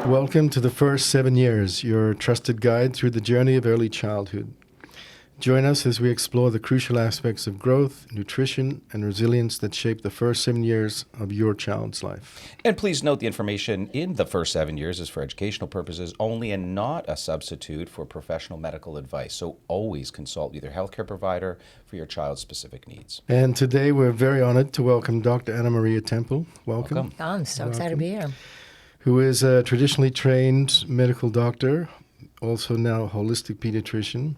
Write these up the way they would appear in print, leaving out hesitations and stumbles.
Welcome to the first 7 years, your trusted guide through the journey of early childhood. Join us as we explore the crucial aspects of growth, nutrition, and resilience that shape the first 7 years of your child's life. And please note the information in the first 7 years is for educational purposes only and not a substitute for professional medical advice. So always consult with your healthcare provider for your child's specific needs. And today we're very honored to welcome Dr. AnnaMaria Temple. Welcome. Oh, I'm so excited to be here. Who is a traditionally trained medical doctor, also now a holistic pediatrician,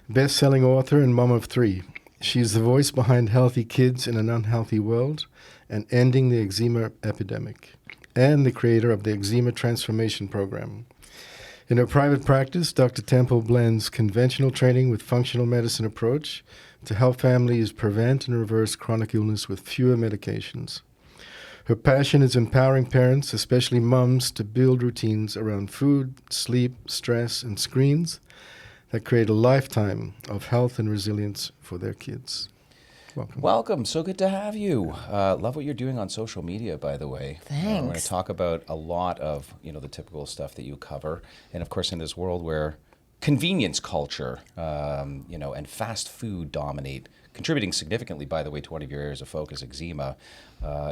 best-selling author and mom of 3. She's the voice behind Healthy Kids in an Unhealthy World and Ending the Eczema Epidemic, and the creator of the Eczema Transformation Program. In her private practice, Dr. Temple blends conventional training with functional medicine approach to help families prevent and reverse chronic illness with fewer medications. Her passion is empowering parents, especially moms, to build routines around food, sleep, stress, and screens that create a lifetime of health and resilience for their kids. Welcome. Welcome. So good to have you. Love what you're doing on social media, by the way. Thanks. We're going to talk about a lot of, the typical stuff that you cover. And of course, in this world where convenience culture, and fast food dominate, contributing significantly, by the way, to one of your areas of focus, eczema,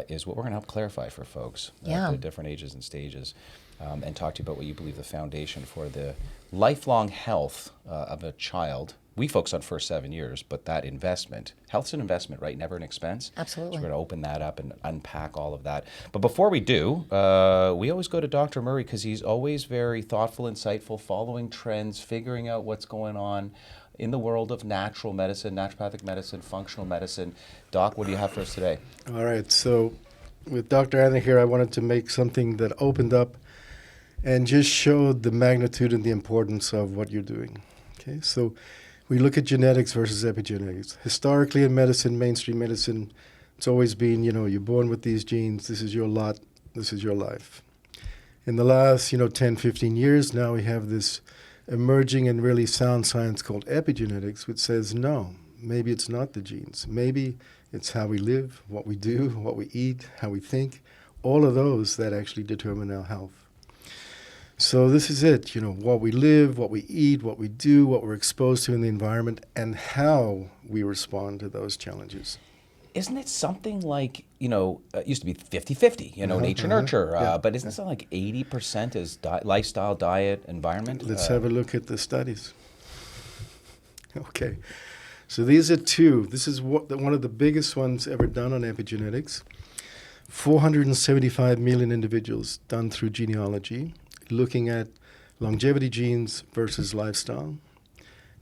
is what we're going to help clarify for folks at the different ages and stages, and talk to you about what you believe the foundation for the lifelong health of a child. We focus on first 7 years, but that investment, health's an investment, right? Never an expense. Absolutely. So we're going to open that up and unpack all of that. But before we do, we always go to Dr. Murray because he's always very thoughtful, insightful, following trends, figuring out what's going on in the world of natural medicine, naturopathic medicine, functional medicine. Doc, what do you have for us today? All right, so with Dr. Anna here, I wanted to make something that opened up and just showed the magnitude and the importance of what you're doing. Okay, so we look at genetics versus epigenetics. Historically in medicine, mainstream medicine, it's always been, you're born with these genes, this is your lot, this is your life. In the last, 10, 15 years now, we have this emerging and really sound science called epigenetics, which says, no, maybe it's not the genes. Maybe it's how we live, what we do, what we eat, how we think, all of those that actually determine our health. So this is it, what we live, what we eat, what we do, what we're exposed to in the environment, and how we respond to those challenges. Isn't it something like, it used to be 50-50, nature, nurture, but isn't it something like 80% is lifestyle, diet, environment? Let's have a look at the studies. Okay, so these are two. This is one of the biggest ones ever done on epigenetics. 475 million individuals done through genealogy, looking at longevity genes versus lifestyle.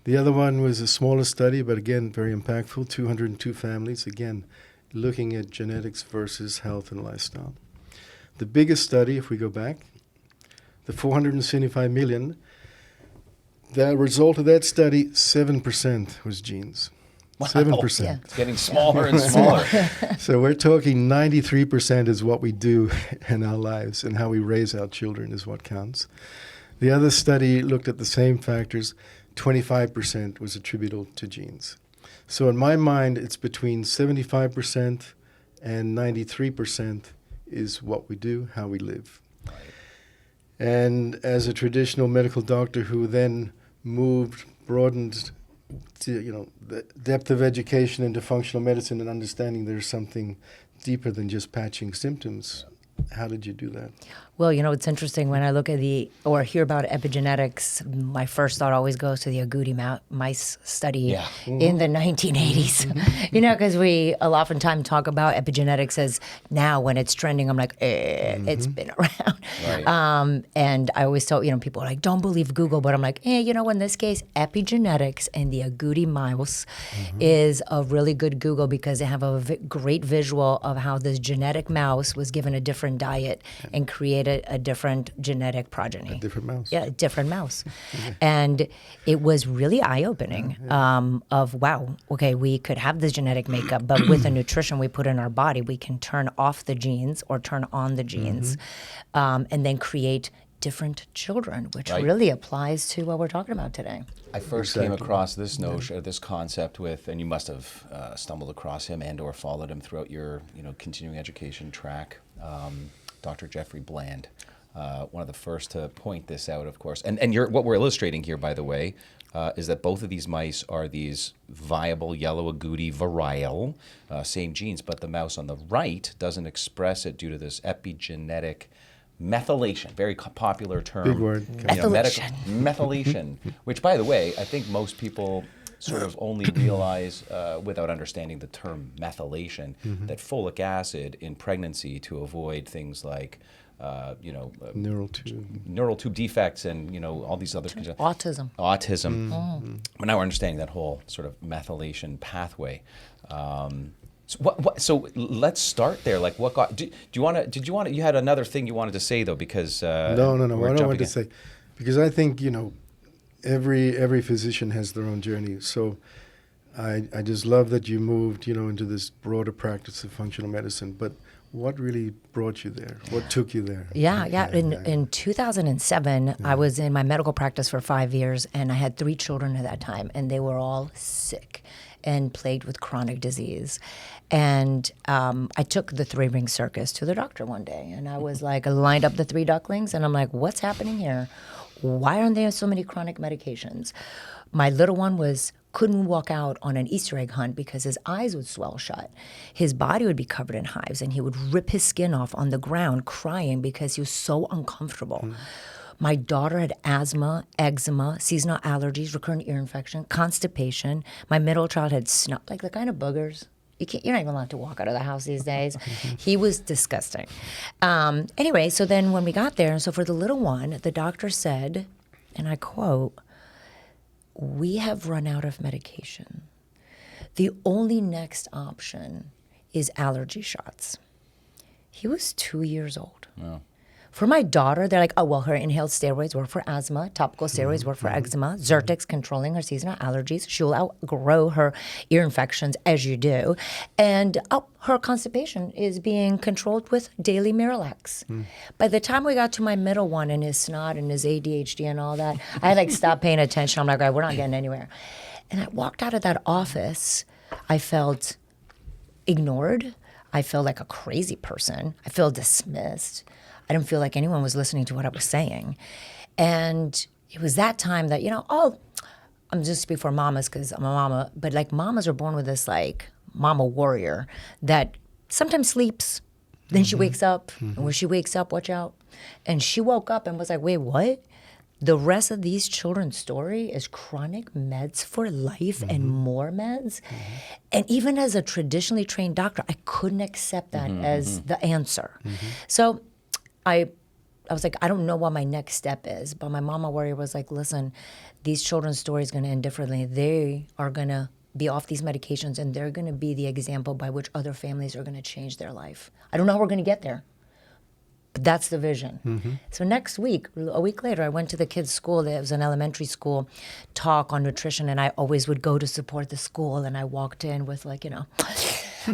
The other one was a smaller study, but again, very impactful, 202 families, again, looking at genetics versus health and lifestyle. The biggest study, if we go back, the 475 million, the result of that study, 7% was genes. Wow. 7%. Yeah. It's getting smaller and smaller. So we're talking 93% is what we do in our lives, and how we raise our children is what counts. The other study looked at the same factors. 25% was attributable to genes. So in my mind, it's between 75% and 93% is what we do, how we live. Right. And as a traditional medical doctor who then broadened to, the depth of education into functional medicine and understanding there's something deeper than just patching symptoms, how did you do that? Well, it's interesting when I look at or hear about epigenetics, my first thought always goes to the agouti mice study in the 1980s. Because we oftentimes talk about epigenetics as now when it's trending, I'm like, it's been around. Right. And I always tell, people are like, don't believe Google, but I'm like, in this case, epigenetics and the agouti mouse is a really good Google because they have a great visual of how this genetic mouse was given a different diet and created a different genetic progeny. A different mouse. Yeah, a different mouse. And it was really eye-opening of, wow, okay, we could have this genetic makeup, but with the nutrition we put in our body, we can turn off the genes or turn on the genes and then create different children, which really applies to what we're talking about today. I first came across this notion, this concept with, and you must have stumbled across him and or followed him throughout your continuing education track, Dr. Jeffrey Bland. one of the first to point this out, of course. And what we're illustrating here, by the way, is that both of these mice are these viable yellow agouti variole, same genes, but the mouse on the right doesn't express it due to this epigenetic methylation, very popular term. Big word. Methylation, which, by the way, I think most people sort of only realize without understanding the term methylation that folic acid in pregnancy to avoid things like Neural tube defects and all these other things. Autism. But now we're understanding that whole sort of methylation pathway. So let's start there. Like, what got? Did you want to? You had another thing you wanted to say though, because no. What I wanted to say, because I think every physician has their own journey. So I just love that you moved into this broader practice of functional medicine. But what really brought you there? What took you there? Yeah. In 2007, I was in my medical practice for 5 years, and I had 3 children at that time, and they were all sick and plagued with chronic disease. And I took the 3-ring circus to the doctor one day, and I was like, I lined up the 3 ducklings, and I'm like, what's happening here? Why aren't there so many chronic medications? My little one couldn't walk out on an Easter egg hunt because his eyes would swell shut. His body would be covered in hives, and he would rip his skin off on the ground crying because he was so uncomfortable. My daughter had asthma, eczema, seasonal allergies, recurrent ear infection, constipation. My middle child had snot, like the kind of boogers. You're not even allowed to walk out of the house these days. He was disgusting. Anyway, so then when we got there, so for the little one, the doctor said, and I quote, "We have run out of medication. The only next option is allergy shots." He was 2 years old. Wow. For my daughter, they're like, oh, well, her inhaled steroids work for asthma, topical steroids work for eczema, Zyrtex controlling her seasonal allergies. She'll outgrow her ear infections as you do. And her constipation is being controlled with daily Miralax. By the time we got to my middle one and his snot and his ADHD and all that, I like stopped paying attention. I'm like, all right, we're not getting anywhere. And I walked out of that office. I felt ignored. I felt like a crazy person. I felt dismissed. I didn't feel like anyone was listening to what I was saying. And it was that time that, I'm just before mamas because I'm a mama, but like mamas are born with this like mama warrior that sometimes sleeps, then she wakes up, and when she wakes up, watch out. And she woke up and was like, wait, what? The rest of these children's story is chronic meds for life and more meds. And even as a traditionally trained doctor, I couldn't accept that as the answer. So I was like, I don't know what my next step is. But my mama warrior was like, listen, these children's story is going to end differently. They are going to be off these medications, and they're going to be the example by which other families are going to change their life. I don't know how we're going to get there, but that's the vision. So next week, a week later, I went to the kids' school. There was an elementary school talk on nutrition, and I always would go to support the school. And I walked in with like,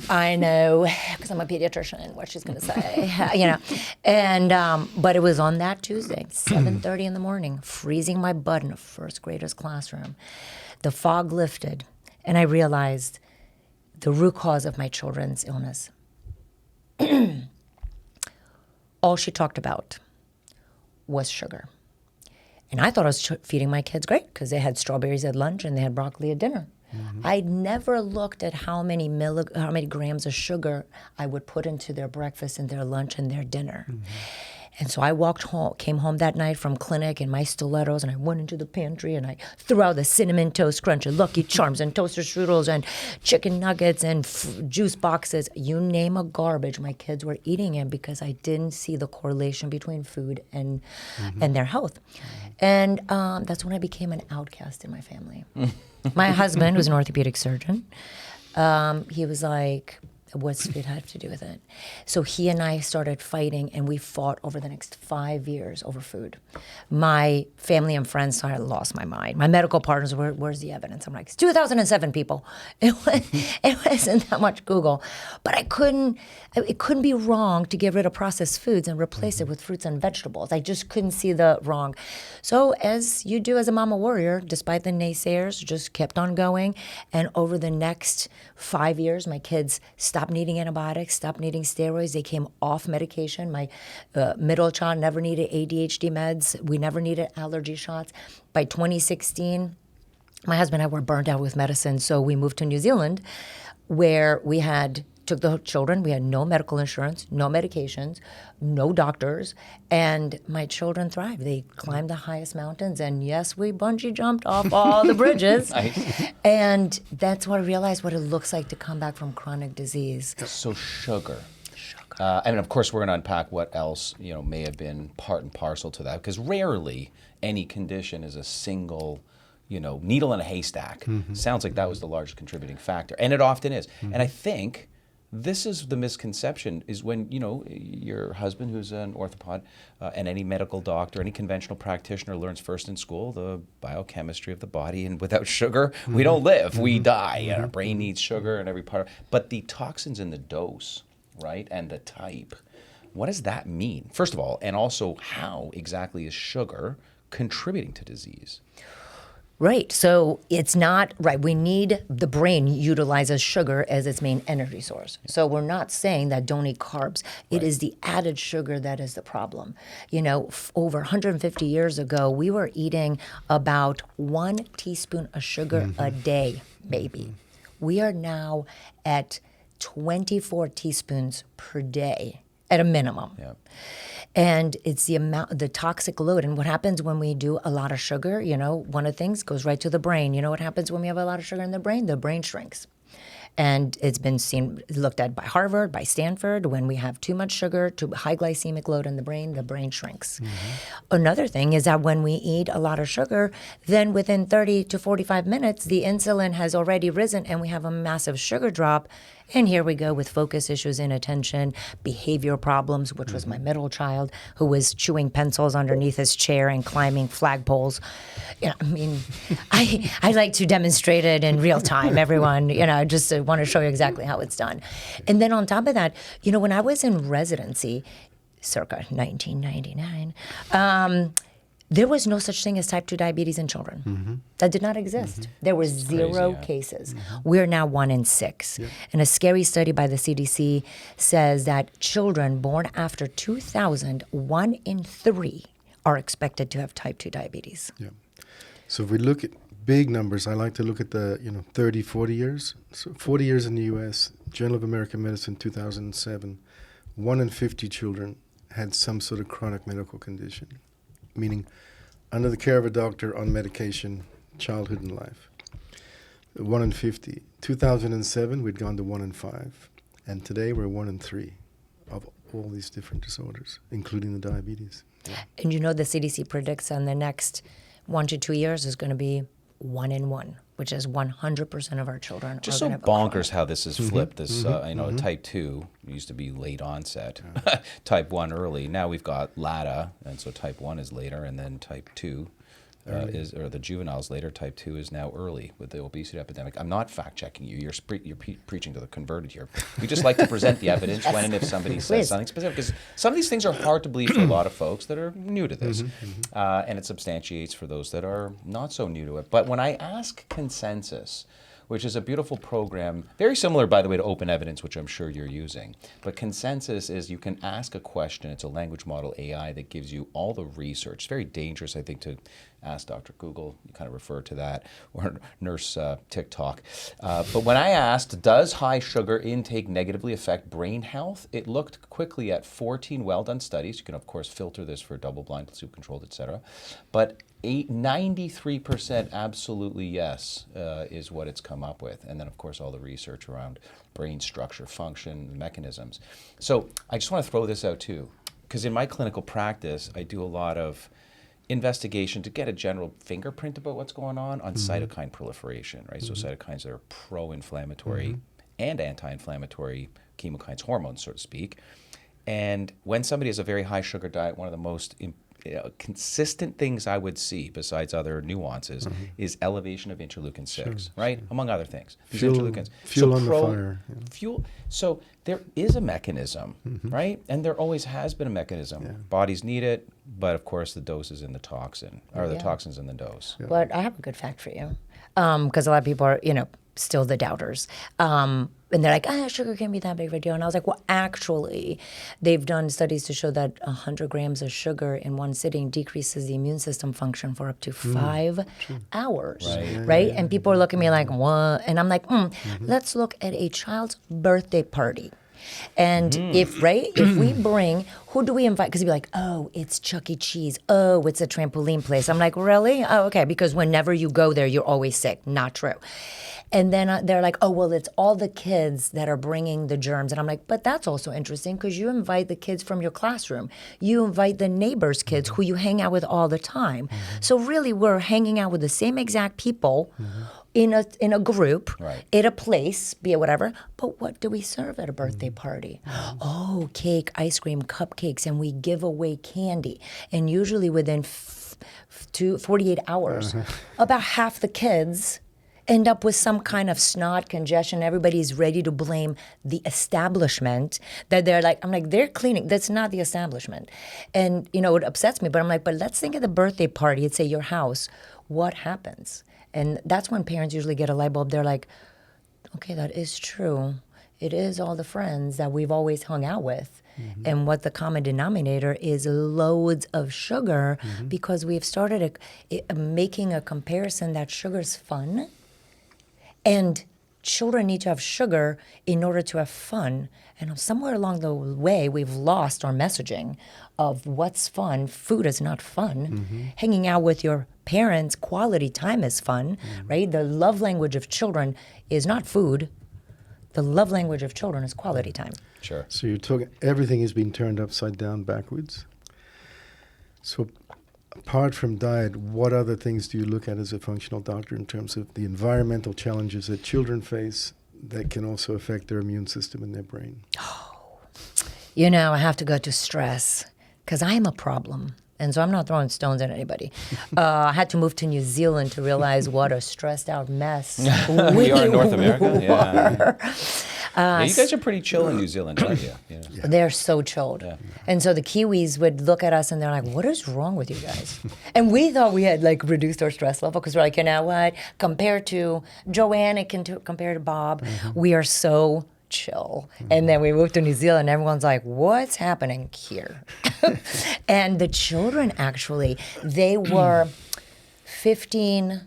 I know, because I'm a pediatrician, what she's going to say, And, but it was on that Tuesday, 7:30 in the morning, freezing my butt in a first grader's classroom. The fog lifted, and I realized the root cause of my children's illness. All she talked about was sugar. And I thought I was feeding my kids great because they had strawberries at lunch and they had broccoli at dinner. I never looked at how many grams of sugar I would put into their breakfast and their lunch and their dinner. And so I came home that night from clinic in my stilettos, and I went into the pantry and I threw out the Cinnamon Toast Crunch and Lucky Charms and toaster strudels and chicken nuggets and juice boxes. You name a garbage, my kids were eating it because I didn't see the correlation between food and their health. And that's when I became an outcast in my family. My husband was an orthopedic surgeon. He was like, what's food have to do with it? So he and I started fighting, and we fought over the next 5 years over food. My family and friends thought I lost my mind. My medical partners were, where's the evidence? I'm like, it's 2007, people. It wasn't that much Google. But it couldn't be wrong to get rid of processed foods and replace it with fruits and vegetables. I just couldn't see the wrong. So as you do as a mama warrior, despite the naysayers, just kept on going. And over the next 5 years, my kids stopped stopped needing antibiotics, stopped needing steroids. They came off medication. My middle child never needed ADHD meds. We never needed allergy shots. By 2016, my husband and I were burnt out with medicine, so we moved to New Zealand, where we took the children. We had no medical insurance, no medications, no doctors, and my children thrived. They climbed the highest mountains, and yes, we bungee jumped off all the bridges. Nice. And that's what I realized what it looks like to come back from chronic disease. So sugar. And of course, we're going to unpack what else may have been part and parcel to that, because rarely any condition is a single needle in a haystack. Sounds like that was the largest contributing factor, and it often is. And I think this is the misconception, is when your husband, who's an orthopod, and any medical doctor, any conventional practitioner learns first in school the biochemistry of the body, and without sugar, we don't live, we die. And our brain needs sugar and every part. But the toxins in the dose, right, and the type, what does that mean? First of all, and also how exactly is sugar contributing to disease? Right. So it's not right. We need the brain utilizes sugar as its main energy source. So we're not saying that don't eat carbs. It is the added sugar that is the problem. Over 150 years ago, we were eating about 1 teaspoon of sugar a day, maybe. We are now at 24 teaspoons per day at a minimum. Yeah. And it's the toxic load. And what happens when we do a lot of sugar, one of the things goes right to the brain. You know what happens when we have a lot of sugar in the brain? The brain shrinks. And it's been looked at by Harvard, by Stanford. When we have too much sugar, too high glycemic load in the brain shrinks. Another thing is that when we eat a lot of sugar, then within 30 to 45 minutes, the insulin has already risen and we have a massive sugar drop. And here we go with focus issues, inattention, behavior problems, which was my middle child who was chewing pencils underneath his chair and climbing flagpoles. I like to demonstrate it in real time, everyone, just want to show you exactly how it's done. And then on top of that, when I was in residency, circa 1999, there was no such thing as type 2 diabetes in children. That did not exist. There were zero cases. We're now 1 in 6. And a scary study by the CDC says that children born after 2000, 1 in 3 are expected to have type 2 diabetes. Yeah. So if we look at big numbers, I like to look at the 30, 40 years. So 40 years in the U.S., Journal of American Medicine, 2007, 1 in 50 children had some sort of chronic medical condition, meaning under the care of a doctor on medication, childhood and life. 1 in 50. 2007, we'd gone to 1 in 5. And today we're 1 in 3 of all these different disorders, including the diabetes. And the CDC predicts in the next 1 to 2 years is going to be 1 in 1, which is 100% of our children. Just so bonkers how this is flipped. This, type 2 used to be late onset, type 1 early. Now we've got LATA, and so type 1 is later, and then type 2 or the juveniles later. Type 2 is now early with the obesity epidemic. I'm not fact-checking you. You're preaching to the converted here. We just like to present the evidence when and if somebody says something specific, because some of these things are hard to believe for a lot of folks that are new to this, and it substantiates for those that are not so new to it. But when I ask Consensus, which is a beautiful program, very similar, by the way, to Open Evidence, which I'm sure you're using. But Consensus is you can ask a question. It's a language model AI that gives you all the research. It's very dangerous, I think, to ask Dr. Google. You kind of refer to that, or Nurse TikTok. But when I asked, does high sugar intake negatively affect brain health? It looked quickly at 14 well-done studies. You can, of course, filter this for double-blind, placebo-controlled, et cetera. But 93% absolutely yes is what it's come up with. And then, of course, all the research around brain structure, function, mechanisms. So I just want to throw this out, too, because in my clinical practice, I do a lot of investigation to get a general fingerprint about what's going on cytokine proliferation, right? So cytokines that are pro-inflammatory and anti-inflammatory chemokines, hormones, so to speak. And when somebody has a very high sugar diet, one of the most consistent things I would see, besides other nuances, is elevation of interleukin 6, right? Among other things. These interleukins. Fuel on the fire. Yeah. Fuel. So there is a mechanism, right? And there always has been a mechanism. Yeah. Bodies need it, but of course the dose is in the toxin, or the toxins in the dose. But I have a good fact for you, because a lot of people are, still the doubters. And they're like, sugar can't be that big of a deal. And I was like, well, actually, they've done studies to show that 100 grams of sugar in one sitting decreases the immune system function for up to 5 hours, right? And people are looking at me like, what? And I'm like, let's look at a child's birthday party. And if we bring, who do we invite? Because you'd be like, oh, it's Chuck E. Cheese. Oh, it's a trampoline place. I'm like, really? Oh, okay. Because whenever you go there, you're always sick. Not true. And then they're like, oh, well, it's all the kids that are bringing the germs. And I'm like, but that's also interesting because you invite the kids from your classroom. You invite the neighbors' kids who you hang out with all the time. So really, we're hanging out with the same exact people in a group, at a place, be it whatever. But what do we serve at a birthday party? Oh, cake, ice cream, cupcakes, and we give away candy. And usually within 48 hours, about half the kids end up with some kind of snot, congestion. Everybody's ready to blame the establishment. That they're like, I'm like, they're cleaning. That's not the establishment. And, it upsets me. But I'm like, but let's think of the birthday party at, say, your house. What happens? And that's when parents usually get a light bulb. They're like, okay, that is true. It is all the friends that we've always hung out with. And what the common denominator is loads of sugar because we've started making a comparison that sugar's fun. And children need to have sugar in order to have fun. And somewhere along the way, we've lost our messaging of what's fun. Food is not fun. Hanging out with your parents, quality time is fun, right? The love language of children is not food. The love language of children is quality time. Sure. So you're talking, everything is being turned upside down backwards. So apart from diet, what other things do you look at as a functional doctor in terms of the environmental challenges that children face that can also affect their immune system and their brain? I have to go to stress because I am a problem. And so I'm not throwing stones at anybody. I had to move to New Zealand to realize what a stressed out mess we are in North America. were. Yeah, you guys are pretty chill in New Zealand, aren't you? Yeah. They're so chilled. Yeah. And so the Kiwis would look at us and they're like, what is wrong with you guys? And we thought we had reduced our stress level because we're like, you know what? Compared to Joanne, compared to Bob, we are so chill. And then we moved to New Zealand and everyone's like, what's happening here? And the children actually, they were 15,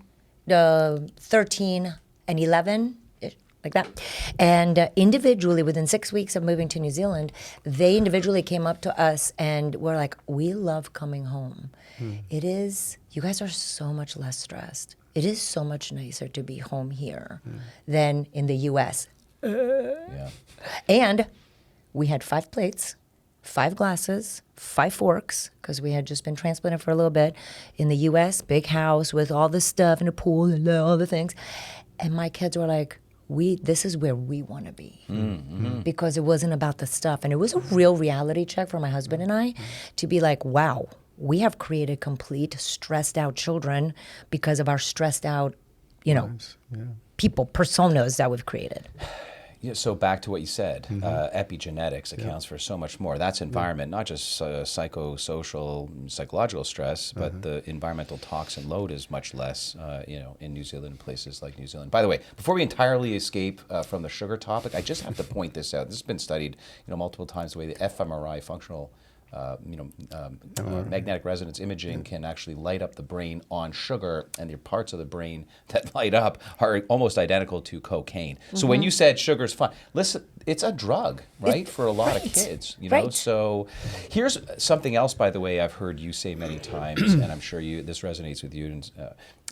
13, and 11, like that. And individually, within 6 weeks of moving to New Zealand, they individually came up to us and were like, we love coming home. It is, you guys are so much less stressed. It is so much nicer to be home here than in the U.S. And we had 5 plates, 5 glasses, 5 forks, because we had just been transplanted for a little bit. In the U.S., big house with all the stuff and a pool and all the things. And my kids were like, this is where we want to be. Because it wasn't about the stuff. And it was a real reality check for my husband and I to be like, wow, we have created complete stressed out children because of our stressed out, people, personas that we've created. Yeah, so back to what you said, epigenetics accounts for so much more. That's environment, not just psychosocial, psychological stress, but the environmental toxin load is much less, in New Zealand, places like New Zealand. By the way, before we entirely escape from the sugar topic, I just have to point this out. This has been studied, multiple times. The way the fMRI, functional magnetic resonance imaging can actually light up the brain on sugar, and the parts of the brain that light up are almost identical to cocaine. So when you said sugar's fun, listen, it's a drug, right, for a lot of kids, So here's something else, by the way, I've heard you say many times, and I'm sure this resonates with you,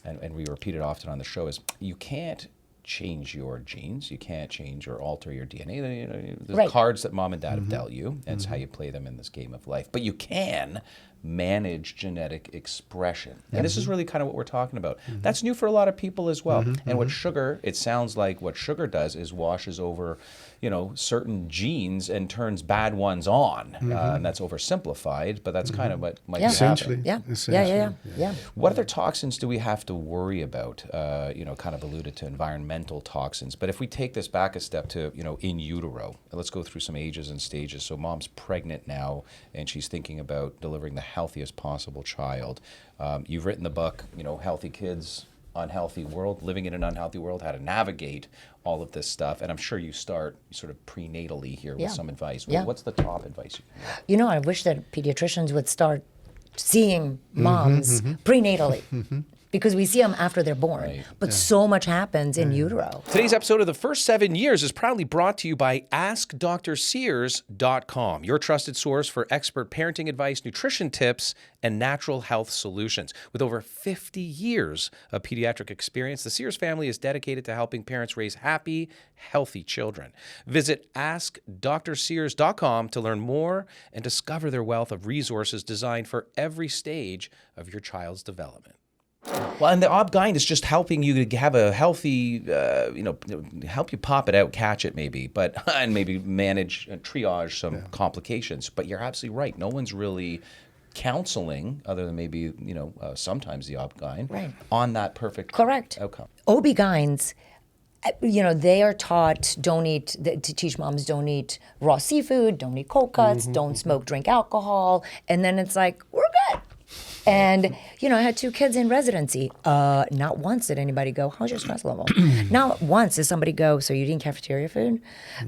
and we repeat it often on the show, is you can't change your genes. You can't change or alter your DNA. The cards that mom and dad have dealt you, and it's how you play them in this game of life. But you can manage genetic expression. And this is really kind of what we're talking about. That's new for a lot of people as well. And what sugar, it sounds like what sugar does is washes over, certain genes and turns bad ones on. And that's oversimplified, but that's kind of what might happen. Yeah. What other toxins do we have to worry about? Kind of alluded to environmental toxins. But if we take this back a step to, in utero, let's go through some ages and stages. So mom's pregnant now, and she's thinking about delivering the healthiest possible child. You've written the book, Healthy Kids, unhealthy world, living in an unhealthy world, how to navigate all of this stuff. And I'm sure you start sort of prenatally here with some advice. Yeah. What's the top advice you can give? You know, I wish that pediatricians would start seeing moms prenatally. Because we see them after they're born. Right. But so much happens in utero. Today's episode of The First 7 Years is proudly brought to you by AskDrSears.com, your trusted source for expert parenting advice, nutrition tips, and natural health solutions. With over 50 years of pediatric experience, the Sears family is dedicated to helping parents raise happy, healthy children. Visit AskDrSears.com to learn more and discover their wealth of resources designed for every stage of your child's development. Well, and the OB-GYN is just helping you to have a healthy, help you pop it out, catch it maybe, but and maybe manage and triage some complications. But you're absolutely right. No one's really counseling, other than maybe, sometimes the OB-GYN, on that perfect outcome. OB-GYNs, they are taught to teach moms don't eat raw seafood, don't eat cold cuts, don't smoke, drink alcohol. And then it's like, we're good. And, I had 2 kids in residency. Not once did anybody go, how's your stress level? Not once did somebody go, so you eating cafeteria food?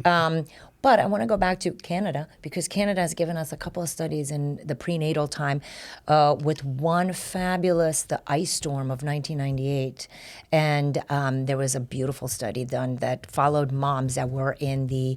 But I want to go back to Canada, because Canada has given us a couple of studies in the prenatal time with one fabulous, the ice storm of 1998. And there was a beautiful study done that followed moms that were in the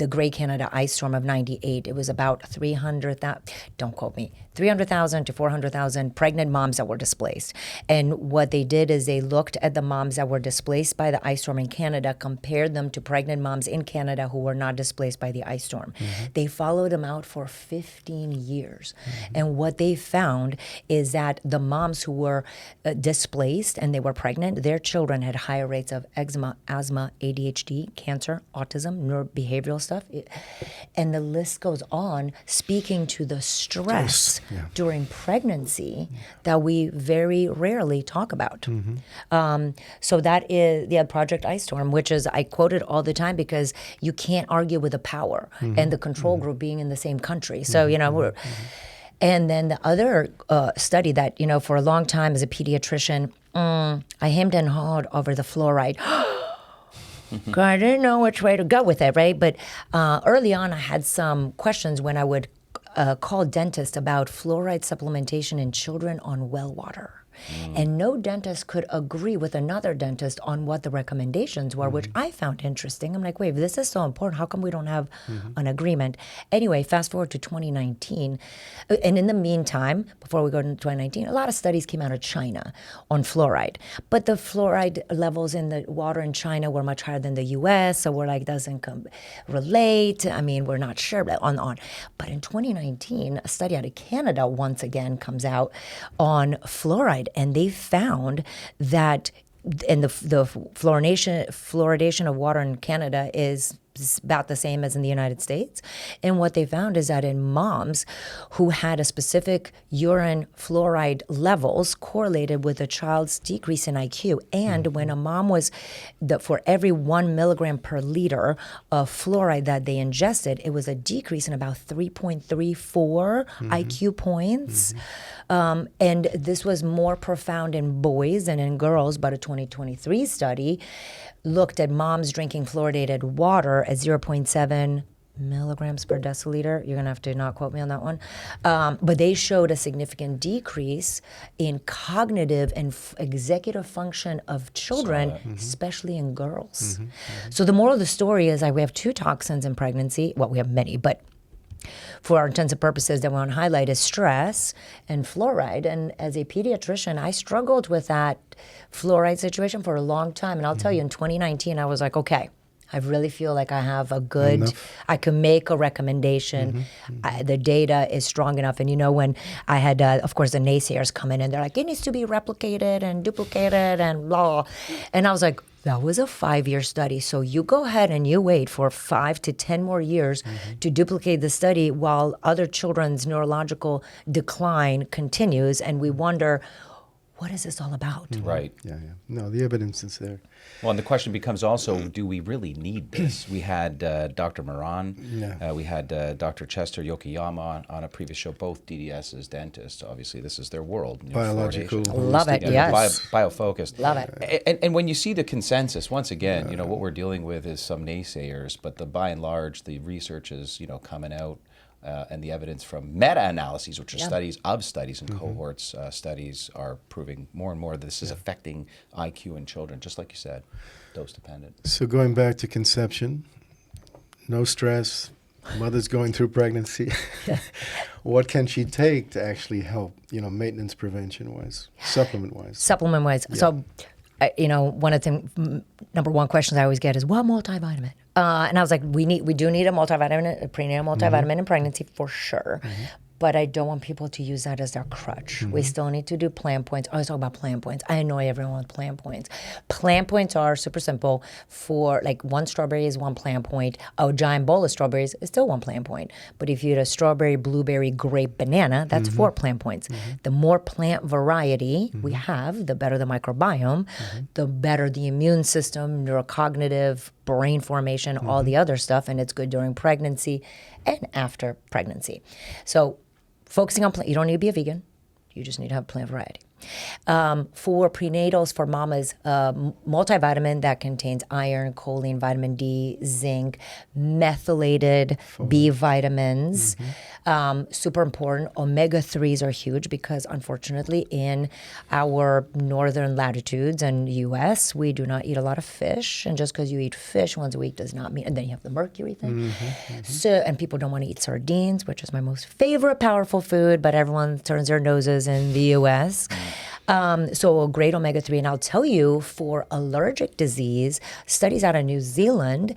Great Canada ice storm of 98. It was about 300,000, don't quote me, 300,000 to 400,000 pregnant moms that were displaced. And what they did is they looked at the moms that were displaced by the ice storm in Canada, compared them to pregnant moms in Canada who were not displaced by the ice storm. They followed them out for 15 years. And what they found is that the moms who were displaced and they were pregnant, their children had higher rates of eczema, asthma, ADHD, cancer, autism, neurobehavioral stuff. And the list goes on, speaking to the stress during pregnancy that we very rarely talk about. So that is the Project Ice Storm, which is, I quote it all the time because you can't argue with the power and the control group being in the same country. So, we're... And then the other study that, for a long time as a pediatrician, I hemmed and hawed over the fluoride. I didn't know which way to go with it, right? But early on, I had some questions when I would call dentists about fluoride supplementation in children on well water. And no dentist could agree with another dentist on what the recommendations were, which I found interesting. I'm like, wait, if this is so important, how come we don't have an agreement? Anyway, fast forward to 2019. And in the meantime, before we go to 2019, a lot of studies came out of China on fluoride. But the fluoride levels in the water in China were much higher than the US. So we're like, doesn't relate. I mean, we're not sure, on. But in 2019, a study out of Canada once again comes out on fluoride. And they found that, and the fluoridation of water in Canada is about the same as in the United States. And what they found is that in moms who had a specific urine fluoride levels correlated with a child's decrease in IQ. And when a mom was, for every 1 milligram per liter of fluoride that they ingested, it was a decrease in about 3.34 IQ points. And this was more profound in boys than in girls, but a 2023 study looked at moms drinking fluoridated water at 0.7 milligrams per deciliter. You're going to have to not quote me on that one. But they showed a significant decrease in cognitive and executive function of children, especially in girls. So the moral of the story is we have 2 toxins in pregnancy. Well, we have many, but for our intensive purposes that we want to highlight is stress and fluoride. And as a pediatrician, I struggled with that fluoride situation for a long time. And I'll tell you, in 2019, I was like, okay, I really feel like I have a good, I can make a recommendation. The data is strong enough. And when I had, of course, the naysayers come in and they're like, it needs to be replicated and duplicated and blah. And I was like, that was a 5-year study. So you go ahead and you wait for 5 to 10 more years to duplicate the study while other children's neurological decline continues. And we wonder, what is this all about? Right. Yeah, yeah. No, the evidence is there. Well, and the question becomes also, do we really need this? We had Dr. Moran, Yeah. we had Dr. Chester Yokoyama on a previous show, both DDS's dentists. Obviously, this is their world. Biological. fluoridation. Love it, yes. Bio-focused. Love it. And when you see the consensus, once again, what we're dealing with is some naysayers, but by and large, the research is, coming out. And the evidence from meta-analyses, which are studies of studies and cohorts studies, are proving more and more that this is affecting IQ in children, just like you said, dose dependent. So going back to conception, no stress, mother's going through pregnancy. What can she take to actually help, maintenance prevention-wise, supplement-wise? Supplement-wise. Yeah. So, one of the number one questions I always get is, what multivitamin? And I was like, we do need a multivitamin, a prenatal multivitamin in pregnancy for sure. But I don't want people to use that as their crutch. We still need to do plan points. I always talk about plan points. I annoy everyone with plan points. Plan points are super simple. For like one strawberry is one plan point. A giant bowl of strawberries is still one plan point. But if you eat a strawberry, blueberry, grape, banana, that's 4 plan points. The more plant variety we have, the better the microbiome, the better the immune system, neurocognitive, brain formation, all the other stuff. And it's good during pregnancy and after pregnancy. So focusing on plant, you don't need to be a vegan. You just need to have plant variety. For prenatals, for mamas, multivitamin that contains iron, choline, vitamin D, zinc, methylated B vitamins, super important. Omega-3s are huge because unfortunately in our northern latitudes and U.S., we do not eat a lot of fish. And just because you eat fish once a week does not mean, and then you have the mercury thing. So, and people don't want to eat sardines, which is my most favorite powerful food, but everyone turns their noses in the U.S. So a great omega-3, and I'll tell you, for allergic disease, studies out of New Zealand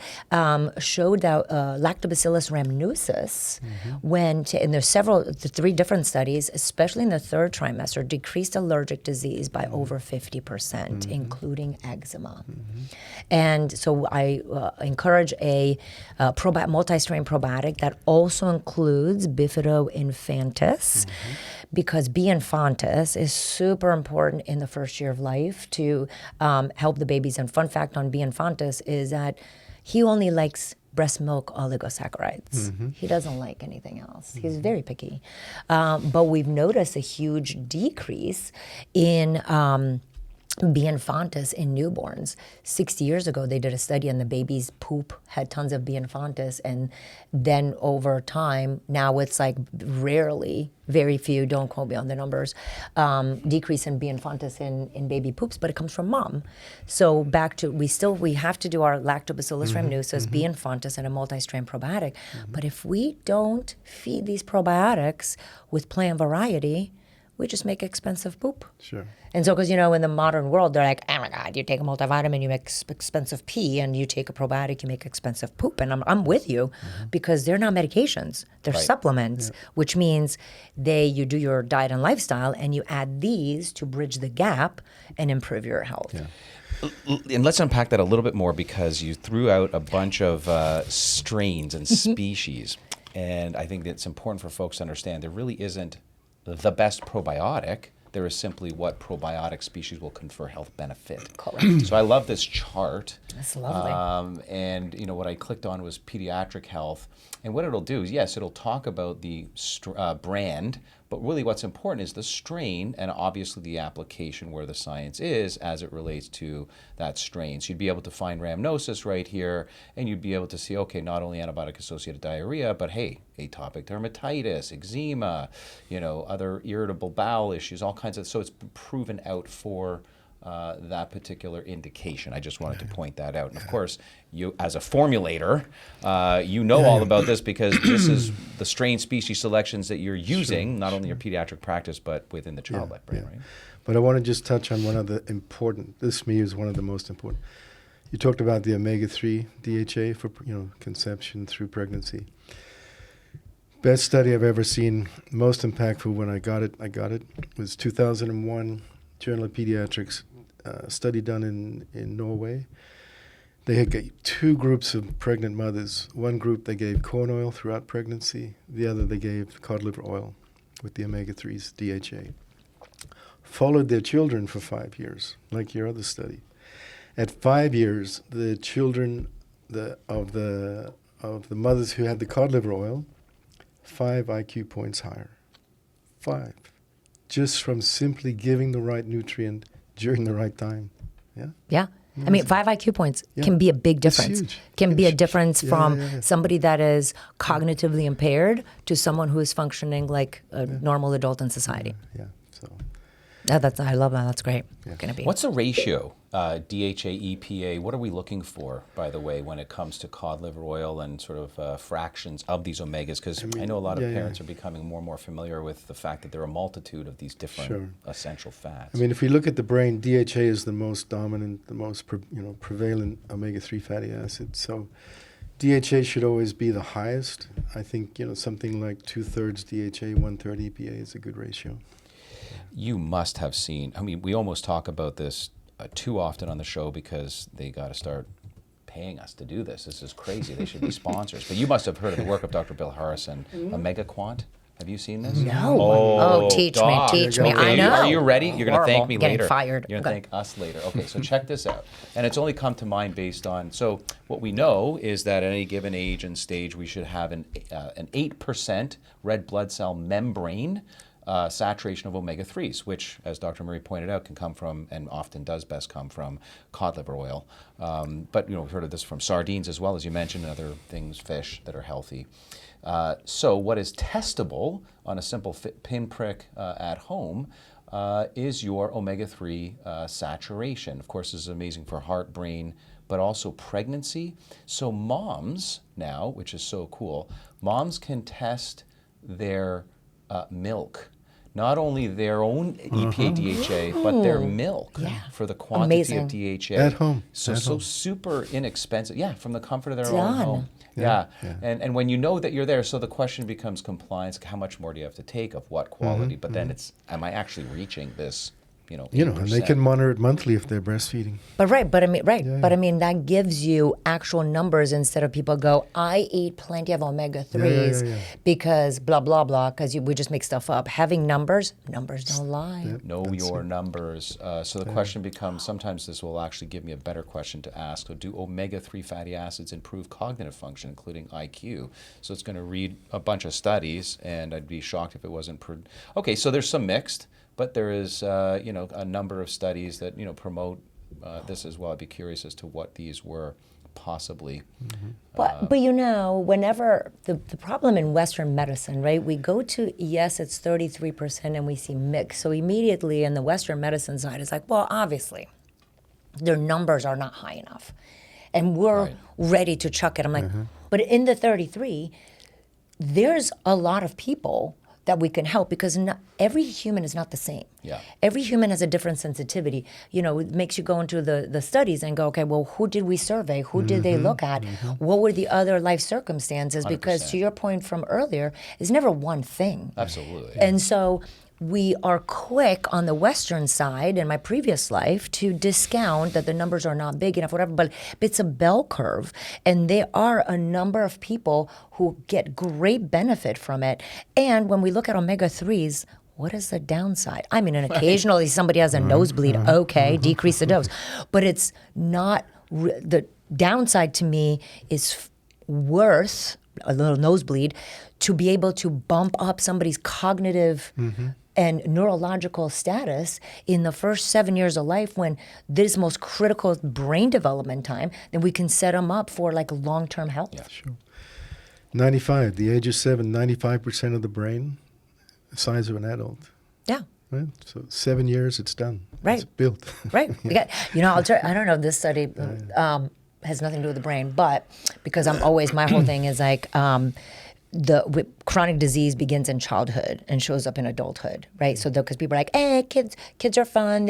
showed that Lactobacillus rhamnosus and there's the 3 different studies, especially in the 3rd trimester, decreased allergic disease by over 50%, including eczema. And so I encourage a multi-strain probiotic that also includes Bifido infantis, because B. infantis is super important in the first year of life to help the babies. And fun fact on B. infantis is that he only likes breast milk oligosaccharides. He doesn't like anything else. He's very picky. But we've noticed a huge decrease in B. infantis in newborns. 60 years ago, they did a study and the baby's poop had tons of B. infantis. And then over time, now it's like rarely, very few, don't quote me on the numbers, decrease in B. infantis in baby poops, but it comes from mom. So back to, we have to do our Lactobacillus rhamnosus, B. infantis, and a multi-strain probiotic. But if we don't feed these probiotics with plant variety, we just make expensive poop. Sure. And so, because, in the modern world, they're like, oh my God, you take a multivitamin, you make expensive pee, and you take a probiotic, you make expensive poop. And I'm with you, because they're not medications. They're supplements, which means you do your diet and lifestyle, and you add these to bridge the gap and improve your health. Yeah. And let's unpack that a little bit more, because you threw out a bunch of strains and species. And I think it's important for folks to understand there really isn't the best probiotic. There is simply what probiotic species will confer health benefit. Correct. So I love this chart. That's lovely. And what I clicked on was pediatric health. And what it'll do is, yes, it'll talk about the brand, but really what's important is the strain and obviously the application where the science is as it relates to that strain. So you'd be able to find rhamnosus right here, and you'd be able to see, okay, not only antibiotic-associated diarrhea, but hey, atopic dermatitis, eczema, other irritable bowel issues, all kinds of, so it's proven out for that particular indication. I just wanted to point that out. And of course, you as a formulator, all about this, because this is the strain species selections that you're using, not only your pediatric practice, but within the childlike brain, right? But I want to just touch on one of the important, this to me is one of the most important. You talked about the omega-3 DHA for conception through pregnancy. Best study I've ever seen, most impactful when I got it, was 2001 Journal of Pediatrics study done in Norway. They had 2 groups of pregnant mothers. One group they gave corn oil throughout pregnancy. The other they gave cod liver oil with the omega-3s, DHA. followed their children for 5 years, like your other study. At 5 years, the children of the mothers who had the cod liver oil, 5 IQ points higher. 5. Just from simply giving the right nutrient during the right time. Yeah? Yeah. I mean, 5 IQ points Yeah. can be a big It's difference. huge. Can be a It's- difference yeah, from yeah, yeah. somebody that is cognitively impaired to someone who is functioning like a normal adult in society. Yeah. So I love that. That's great. Gonna be. What's the ratio, DHA, EPA? What are we looking for, by the way, when it comes to cod liver oil and sort of fractions of these omegas? Because I know a lot of parents are becoming more and more familiar with the fact that there are a multitude of these different essential fats. I mean, if we look at the brain, DHA is the most dominant, the most prevalent omega-3 fatty acid. So DHA should always be the highest. I think something like 2/3 DHA, 1/3 EPA is a good ratio. You must have seen, I mean, we almost talk about this too often on the show because they got to start paying us to do this. This is crazy. They should be sponsors. But you must have heard of the work of Dr. Bill Harrison, Omega Quant. Have you seen this? No. Oh, teach Doc. me. Okay, I know. Are you ready? You're going to thank Horrible. me Getting later. fired. You're going to thank us later. Okay, so check this out. And it's only come to mind based on, so what we know is that at any given age and stage, we should have an 8% red blood cell membrane saturation of omega-3s, which, as Dr. Murray pointed out, can come from, and often does best come from, cod liver oil. But we've heard of this from sardines as well, as you mentioned, and other things, fish that are healthy. So what is testable on a simple pinprick at home is your omega-3 saturation. Of course, this is amazing for heart, brain, but also pregnancy. So moms now, which is so cool, moms can test their milk, not only their own EPA, DHA, but their milk for the quantity of DHA. At home. So super inexpensive. Yeah, from the comfort of their own Done. home. Yeah. And when you know that you're there, so the question becomes compliance. How much more do you have to take of what quality? But then it's, am I actually reaching this, and they can monitor it monthly if they're breastfeeding. But I mean, that gives you actual numbers instead of people go, I eat plenty of omega-3s because blah, blah, blah, because we just make stuff up. Having numbers don't lie. Know your numbers. So the question becomes, sometimes this will actually give me a better question to ask. So do omega-3 fatty acids improve cognitive function, including IQ? So it's going to read a bunch of studies, and I'd be shocked if it wasn't. Okay, so there's some mixed. But there is, a number of studies that, promote this as well. I'd be curious as to what these were possibly. But whenever the problem in Western medicine, right, we go to, yes, it's 33% and we see mix. So immediately in the Western medicine side, it's like, well, obviously, their numbers are not high enough. And we're ready to chuck it. I'm like, but in the 33, there's a lot of people that we can help because every human is not the same. Yeah. Every human has a different sensitivity. It makes you go into the studies and go, okay, well, who did we survey? Who did they look at? What were the other life circumstances? 100%. Because to your point from earlier, it's never one thing. Absolutely. And so we are quick on the Western side in my previous life to discount that the numbers are not big enough, whatever, but it's a bell curve. And there are a number of people who get great benefit from it. And when we look at omega-3s, what is the downside? I mean, and occasionally somebody has a nosebleed, okay, decrease the dose. But it's not, the downside to me is worth a little nosebleed to be able to bump up somebody's cognitive and neurological status in the first 7 years of life when this most critical brain development time, then we can set them up for like long-term health. Yeah, sure. 95, the age of 7, 95% of the brain, the size of an adult. Yeah. Right? So 7 years, it's done. Right. It's built. Right. I don't know, this study has nothing to do with the brain, but because my whole thing is like, chronic disease begins in childhood and shows up in adulthood, right? So because people are like, hey, kids are fun,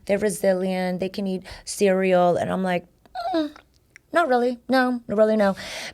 they're resilient, they can eat cereal, and I'm like, not really, no,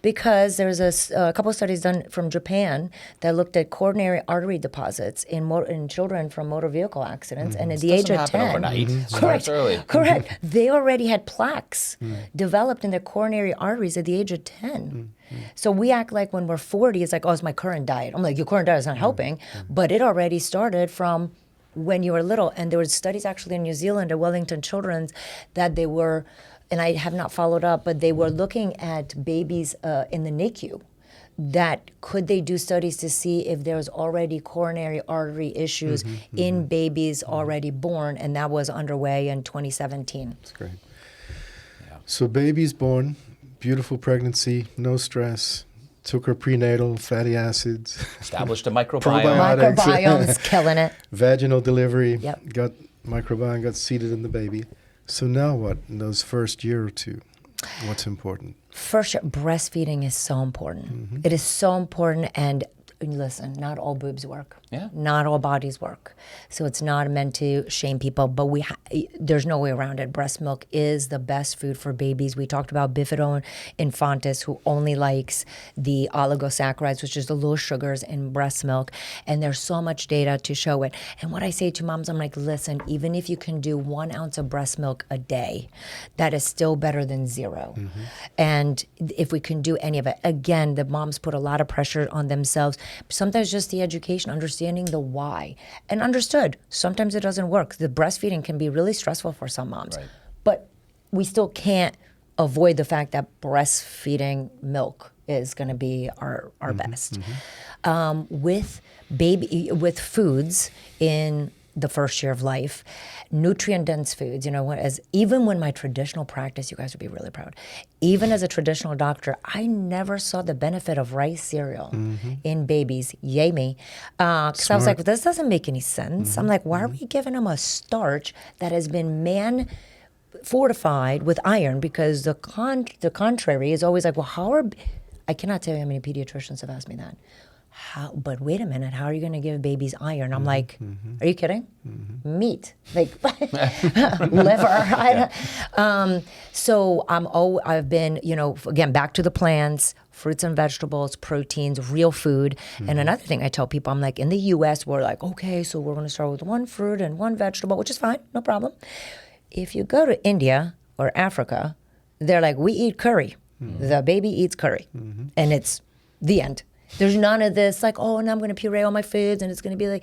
because there's a couple of studies done from Japan that looked at coronary artery deposits in children from motor vehicle accidents, and at the age of 10, overnight. correct, Starts early. correct, they already had plaques developed in their coronary arteries at the age of 10. So we act like when we're 40, it's like, oh, it's my current diet. I'm like, your current diet is not helping, but it already started from when you were little. And there were studies actually in New Zealand at Wellington Children's that they were, and I have not followed up, but they were looking at babies in the NICU. That could they do studies to see if there was already coronary artery issues in babies already born, and that was underway in 2017. That's great. Yeah. So baby's born, beautiful pregnancy, no stress. Took her prenatal, fatty acids. Established a microbiome. Probiotics. Microbiome's killing it. Vaginal delivery. Yep. Got microbiome, got seated in the baby. So now what? In those first year or two, what's important? For sure, breastfeeding is so important. It is so important, and listen, not all boobs work. Yeah. Not all bodies work. So it's not meant to shame people, but there's no way around it. Breast milk is the best food for babies. We talked about Bifidone infantis, who only likes the oligosaccharides, which is the low sugars in breast milk. And there's so much data to show it. And what I say to moms, I'm like, listen, even if you can do 1 ounce of breast milk a day, that is still better than 0. And if we can do any of it, again, the moms put a lot of pressure on themselves. Sometimes just the education, understanding the why. And understood, sometimes it doesn't work. The breastfeeding can be really stressful for some moms. Right. But we still can't avoid the fact that breastfeeding milk is going to be our best. With foods in the first year of life, nutrient-dense foods, even when my traditional practice, you guys would be really proud, even as a traditional doctor, I never saw the benefit of rice cereal in babies. Yay me. Because I was like, well, this doesn't make any sense. I'm like, why are we giving them a starch that has been fortified with iron? Because the contrary is always like, well, I cannot tell you how many pediatricians have asked me that. But wait a minute, how are you going to give babies iron? I'm like, are you kidding? Meat, like liver. So I've been, again, back to the plants, fruits and vegetables, proteins, real food. And another thing I tell people, I'm like, in the U.S., we're like, okay, so we're going to start with 1 fruit and 1 vegetable, which is fine, no problem. If you go to India or Africa, they're like, we eat curry. The baby eats curry. And it's the end. There's none of this like, oh, and I'm going to puree all my foods, and it's going to be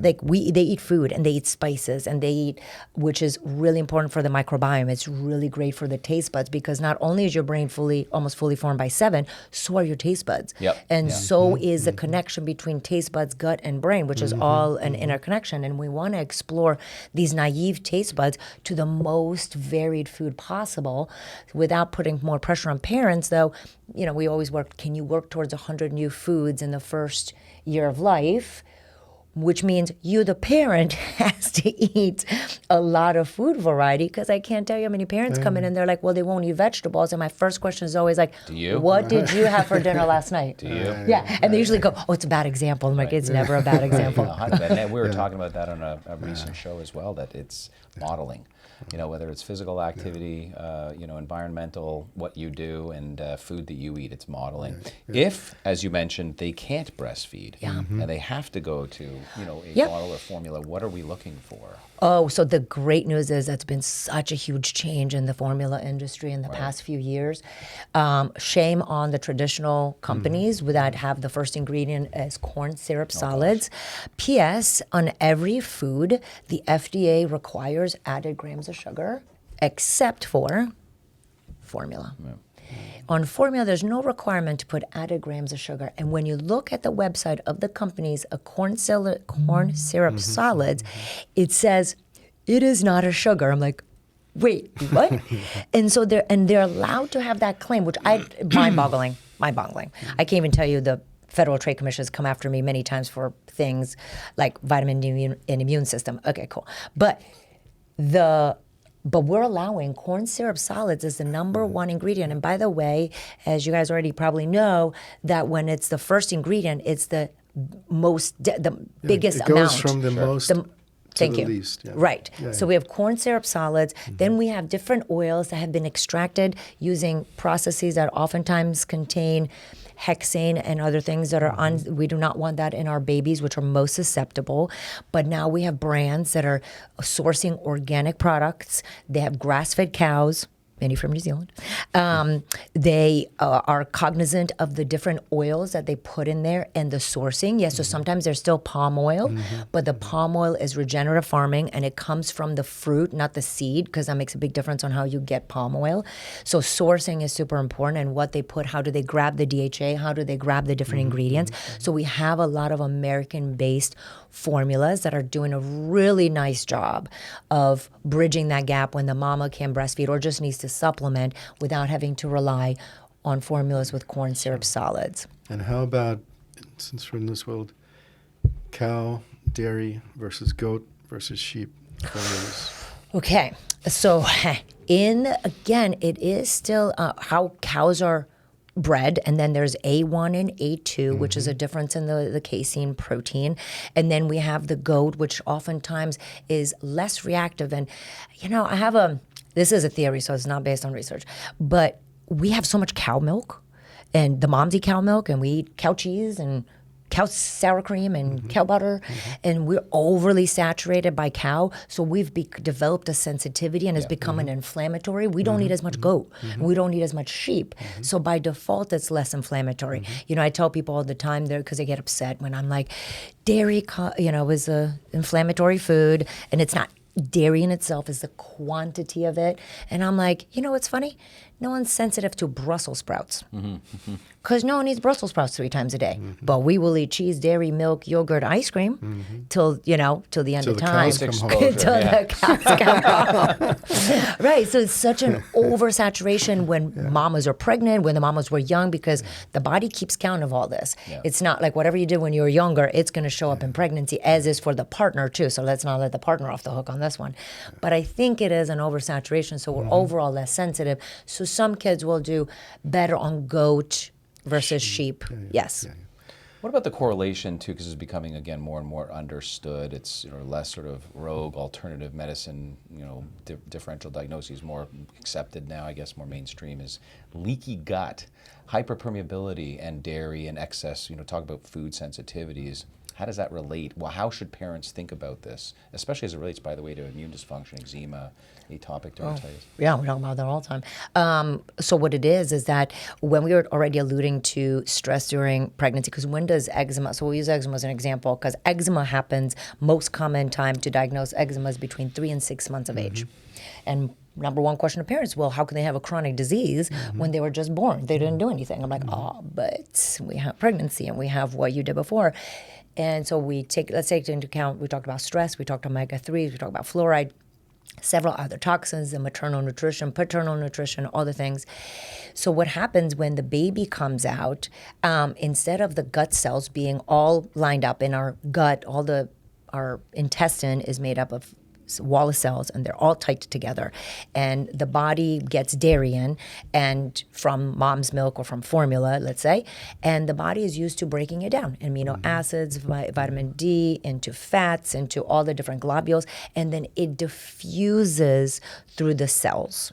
they eat food, and they eat spices, and they eat, which is really important for the microbiome. It's really great for the taste buds, because not only is your brain almost fully formed by 7, so are your taste buds. Yep. And so is the connection between taste buds, gut, and brain, which is all an interconnection. And we want to explore these naive taste buds to the most varied food possible without putting more pressure on parents, though. We always can you work towards 100 new foods in the first year of life, which means you, the parent, has to eat a lot of food variety, because I can't tell you how many parents come in and they're like, well, they won't eat vegetables. And my first question is always like, do you? What did you have for dinner last night? Do you? Yeah. And they usually go, oh, it's a bad example. I'm like, it's never a bad example. And we were talking about that on a recent show as well, that it's modeling. Whether it's physical activity, environmental, what you do, and food that you eat, it's modeling. If, as you mentioned, they can't breastfeed, and they have to go to, a bottle or formula, what are we looking for? Oh, so the great news is that's been such a huge change in the formula industry in the past few years. Shame on the traditional companies that have the first ingredient as corn syrup solids. P.S. On every food, the FDA requires added grams of sugar, except for formula. Yeah. On formula, there's no requirement to put added grams of sugar. And when you look at the website of the companies, corn syrup solids, it says it is not a sugar. I'm like, wait, what? And so they're allowed to have that claim, which mind-boggling. I can't even tell you the Federal Trade Commission has come after me many times for things like vitamin D and immune system. Okay, cool. But we're allowing corn syrup solids as the number 1 ingredient. And by the way, as you guys already probably know, that when it's the first ingredient, it's the biggest amount. It goes from the most to Thank the you. least. Yeah. Right. So we have corn syrup solids. Then we have different oils that have been extracted using processes that oftentimes contain hexane and other things that are we do not want that in our babies, which are most susceptible. But now we have brands that are sourcing organic products. They have grass-fed cows. many from New Zealand. They are cognizant of the different oils that they put in there and the sourcing. Yes, so sometimes there's still palm oil, but the palm oil is regenerative farming and it comes from the fruit, not the seed, because that makes a big difference on how you get palm oil. So sourcing is super important, and what they put, how do they grab the DHA, how do they grab the different ingredients. So we have a lot of American-based formulas that are doing a really nice job of bridging that gap when the mama can breastfeed or just needs to supplement without having to rely on formulas with corn syrup solids. And how about, since we're in this world, cow, dairy versus goat versus sheep formulas? Okay, so it is still how cows are bred, and then there's A1 and A2, which is a difference in the casein protein. And then we have the goat, which oftentimes is less reactive. And, this is a theory, so it's not based on research, but we have so much cow milk, and the moms eat cow milk, and we eat cow cheese and cow sour cream and cow butter, and we're overly saturated by cow. So we've developed a sensitivity, and it's become an inflammatory. We don't eat as much goat. We don't eat as much sheep. So by default, it's less inflammatory. I tell people all the time there, because they get upset when I'm like, dairy, is a inflammatory food, and it's not. Dairy in itself is the quantity of it. And I'm like, what's funny? No one's sensitive to Brussels sprouts. Because no one eats Brussels sprouts 3 times a day. But we will eat cheese, dairy, milk, yogurt, ice cream till the end of time. Till the cows come Till home. the cows come home. Right. So it's such an oversaturation when mamas are pregnant, when the mamas were young, because the body keeps count of all this. Yeah. It's not like whatever you did when you were younger, it's going to show up in pregnancy, as is for the partner too. So let's not let the partner off the hook on this one. But I think it is an oversaturation. So we're overall less sensitive. So some kids will do better on goat versus sheep. Yes. What about the correlation too? Because it's becoming again more and more understood. It's less sort of rogue alternative medicine. Differential diagnoses more accepted now. I guess more mainstream is leaky gut, hyperpermeability, and dairy and excess. Talk about food sensitivities. How does that relate? Well, how should parents think about this, especially as it relates, by the way, to immune dysfunction, eczema, atopic dermatitis? Yeah, we talk about that all the time. So what it is that when we were already alluding to stress during pregnancy, because when does eczema, so we'll use eczema as an example, because eczema happens, most common time to diagnose eczema is between 3 and 6 months of age. And number one question to parents, well, how can they have a chronic disease when they were just born? They didn't do anything. I'm like, but we have pregnancy and we have what you did before. And so let's take into account, we talked about stress, we talked omega-3s, we talked about fluoride, several other toxins, the maternal nutrition, paternal nutrition, all the things. So what happens when the baby comes out, instead of the gut cells being all lined up in our gut, our intestine is made up of wall of cells, and they're all tight together, and the body gets dairy in, and from mom's milk or from formula, let's say, and the body is used to breaking it down, amino acids, vitamin D, into fats, into all the different globules, and then it diffuses through the cells.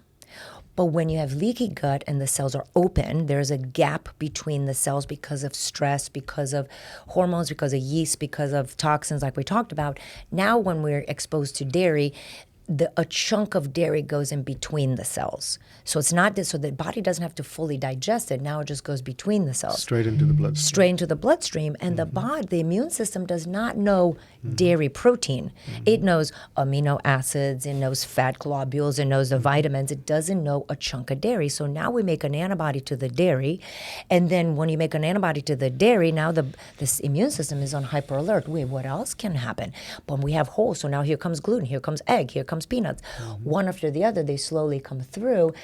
But when you have leaky gut and the cells are open, there's a gap between the cells because of stress, because of hormones, because of yeast, because of toxins like we talked about. Now when we're exposed to dairy, a chunk of dairy goes in between the cells. So it's not so the body doesn't have to fully digest it. Now it just goes between the cells. Straight into the bloodstream. Straight into the bloodstream. And the immune system does not know dairy protein. It knows amino acids, it knows fat globules, it knows the vitamins. It doesn't know a chunk of dairy. So now we make an antibody to the dairy. And then when you make an antibody to the dairy, now this immune system is on hyper alert. Wait, what else can happen? But we have whole. So now here comes gluten, here comes egg, here comes peanuts. One after the other, they slowly come through.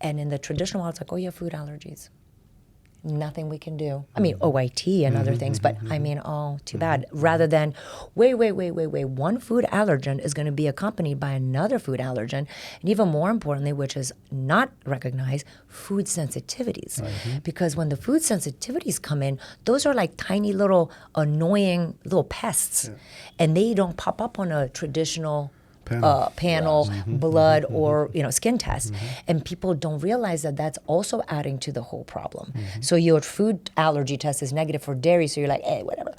And in the traditional world, it's like, oh, you have food allergies. Nothing we can do. I mean, OIT and other things, but I mean, oh, too bad. Rather than, wait. One food allergen is going to be accompanied by another food allergen. And even more importantly, which is not recognized, food sensitivities. Because when the food sensitivities come in, those are like tiny little annoying little pests. And they don't pop up on a traditional panel, blood, or skin test, and people don't realize that that's also adding to the whole problem. So your food allergy test is negative for dairy, so you're like, hey, whatever.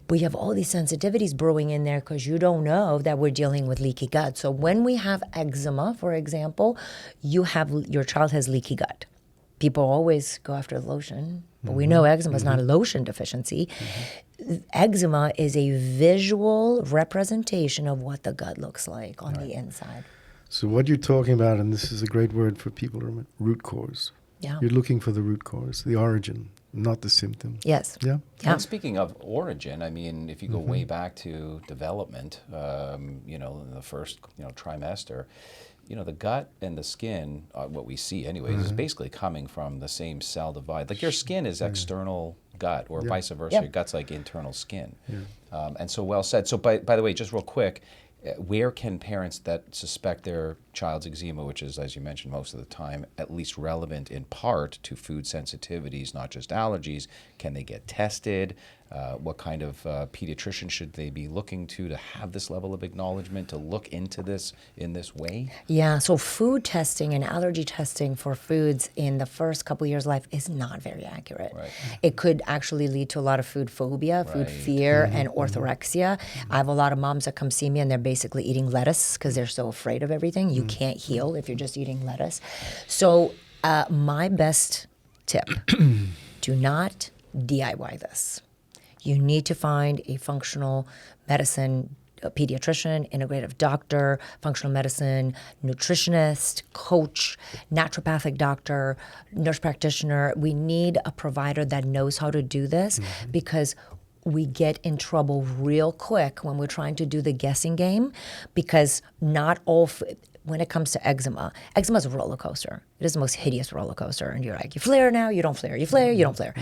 We have all these sensitivities brewing in there because you don't know that we're dealing with leaky gut. So when we have eczema, for example, your child has leaky gut. People always go after the lotion, but we know eczema is not a lotion deficiency. Eczema is a visual representation of what the gut looks like on the inside. So what you're talking about, and this is a great word for people, root cause. Yeah. You're looking for the root cause, the origin, not the symptom. Yes. Yeah. Yeah. And speaking of origin, I mean, if you go way back to development, in the first trimester, the gut and the skin, what we see anyways, is basically coming from the same cell divide. Like your skin is external gut, or vice versa. Yep. Your gut's like internal skin. And so well said. So by the way, just real quick, where can parents that suspect their child's eczema, which is, as you mentioned, most of the time, at least relevant in part to food sensitivities, not just allergies, can they get tested? What kind of pediatrician should they be looking to have this level of acknowledgement, to look into this in this way? Yeah, so food testing and allergy testing for foods in the first couple years of life is not very accurate. Right. It could actually lead to a lot of food phobia, food fear, and orthorexia. I have a lot of moms that come see me and they're basically eating lettuce because they're so afraid of everything. You can't heal if you're just eating lettuce. So my best tip, do not DIY this. You need to find a functional medicine, a pediatrician, integrative doctor, functional medicine, nutritionist, coach, naturopathic doctor, nurse practitioner. We need a provider that knows how to do this because we get in trouble real quick when we're trying to do the guessing game, because not all when it comes to eczema is a roller coaster. It is the most hideous roller coaster. And you're like, you flare now, you don't flare. You flare, you don't flare.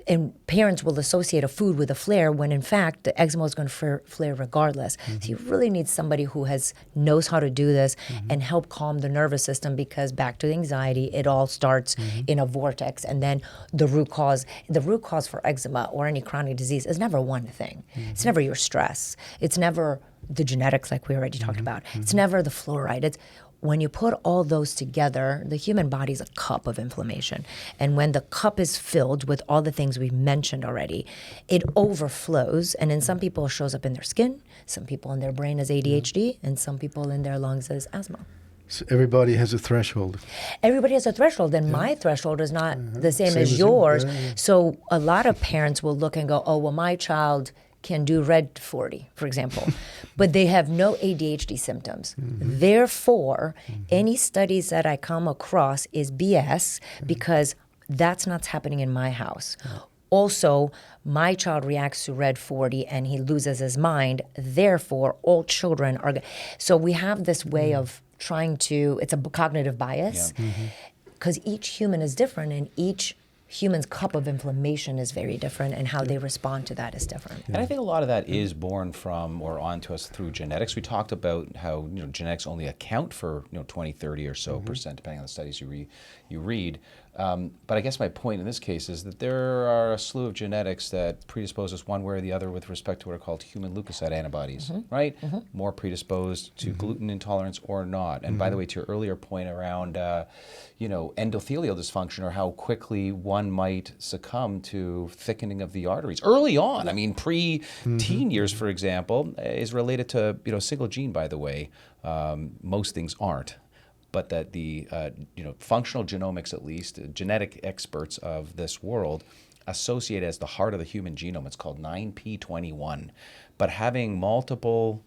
And parents will associate a food with a flare when in fact the eczema is going to flare regardless. So you really need somebody who knows how to do this and help calm the nervous system, because back to the anxiety, it all starts in a vortex. And then the root cause for eczema or any chronic disease is never one thing. It's never your stress. It's never the genetics, like we already talked about. It's never the fluoride. It's when you put all those together, the human body is a cup of inflammation. And when the cup is filled with all the things we've mentioned already, it overflows. And in some people, it shows up in their skin, some people in their brain as ADHD, and some people in their lungs as asthma. So everybody has a threshold. Everybody has a threshold, and my threshold is not the same as yours. So a lot of parents will look and go, oh, well, my child can do red 40, for example, but they have no ADHD symptoms. Therefore, any studies that I come across is BS, because that's not happening in my house. Also, my child reacts to red 40 and he loses his mind. Therefore, all children are. So we have this way of trying to, it's a cognitive bias, because each human is different, and each human's cup of inflammation is very different, and how they respond to that is different. And I think a lot of that is born from or onto us through genetics. We talked about how genetics only account for 20, 30 or so percent, depending on the studies you read. But I guess my point in this case is that there are a slew of genetics that predispose us one way or the other with respect to what are called human leukocyte antibodies, right? More predisposed to gluten intolerance or not. And by the way, to your earlier point around endothelial dysfunction, or how quickly one might succumb to thickening of the arteries early on. I mean, pre-teen years, for example, is related to a single gene, by the way. Most things aren't. But that the functional genomics, at least, genetic experts of this world, associate as the heart of the human genome. It's called 9p21. But having multiple,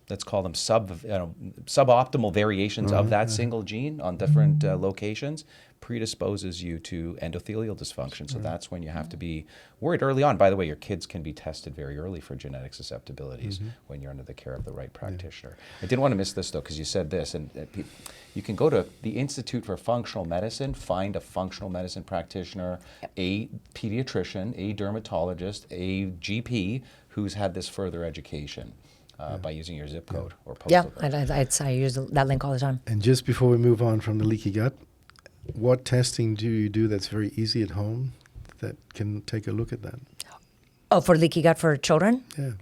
let's call them suboptimal variations of that single gene on different locations, predisposes you to endothelial dysfunction. So that's when you have to be worried early on. By the way, your kids can be tested very early for genetic susceptibilities when you're under the care of the right practitioner. I didn't want to miss this, though, because you said this, and you can go to the Institute for Functional Medicine, find a functional medicine practitioner, a pediatrician, a dermatologist, a GP who's had this further education by using your zip code or postal code. I use that link all the time. And just before we move on from the leaky gut, what testing do you do that's very easy at home that can take a look at that? Oh, for leaky gut for children? Yeah.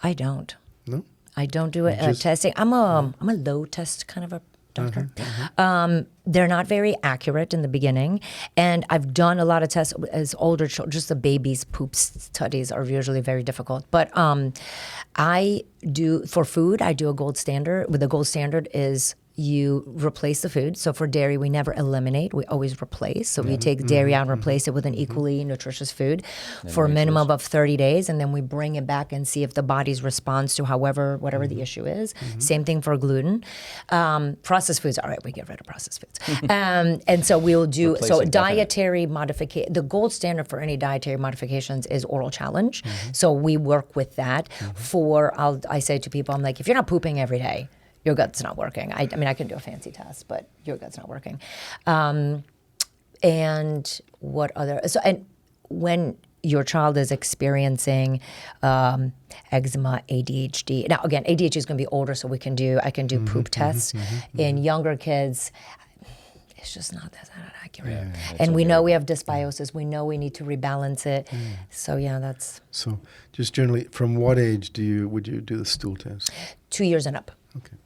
I don't. No? I don't do testing. I'm a low test kind of a doctor. They're not very accurate in the beginning, and I've done a lot of tests as older children. Just the babies' poop studies are usually very difficult. But I do for food. I do a gold standard. The gold standard is you replace the food. So for dairy, we never eliminate. We always replace. So we take dairy out and replace it with an equally nutritious food for a minimum of 30 days. And then we bring it back and see if the body's responds to whatever the issue is. Same thing for gluten. Processed foods, all right, we get rid of processed foods. And so we'll do, dietary modification. The gold standard for any dietary modifications is oral challenge. So we work with that I say to people, I'm like, if you're not pooping every day, your gut's not working. I mean, I can do a fancy test, but your gut's not working. And what other? And when your child is experiencing eczema, ADHD. Now, again, ADHD is going to be older, so I can do poop tests. In younger kids, it's just not that accurate. Yeah, and we know we have dysbiosis. We know we need to rebalance it. So yeah, that's. So just generally, from what age would you do the stool test? 2 years and up. Okay.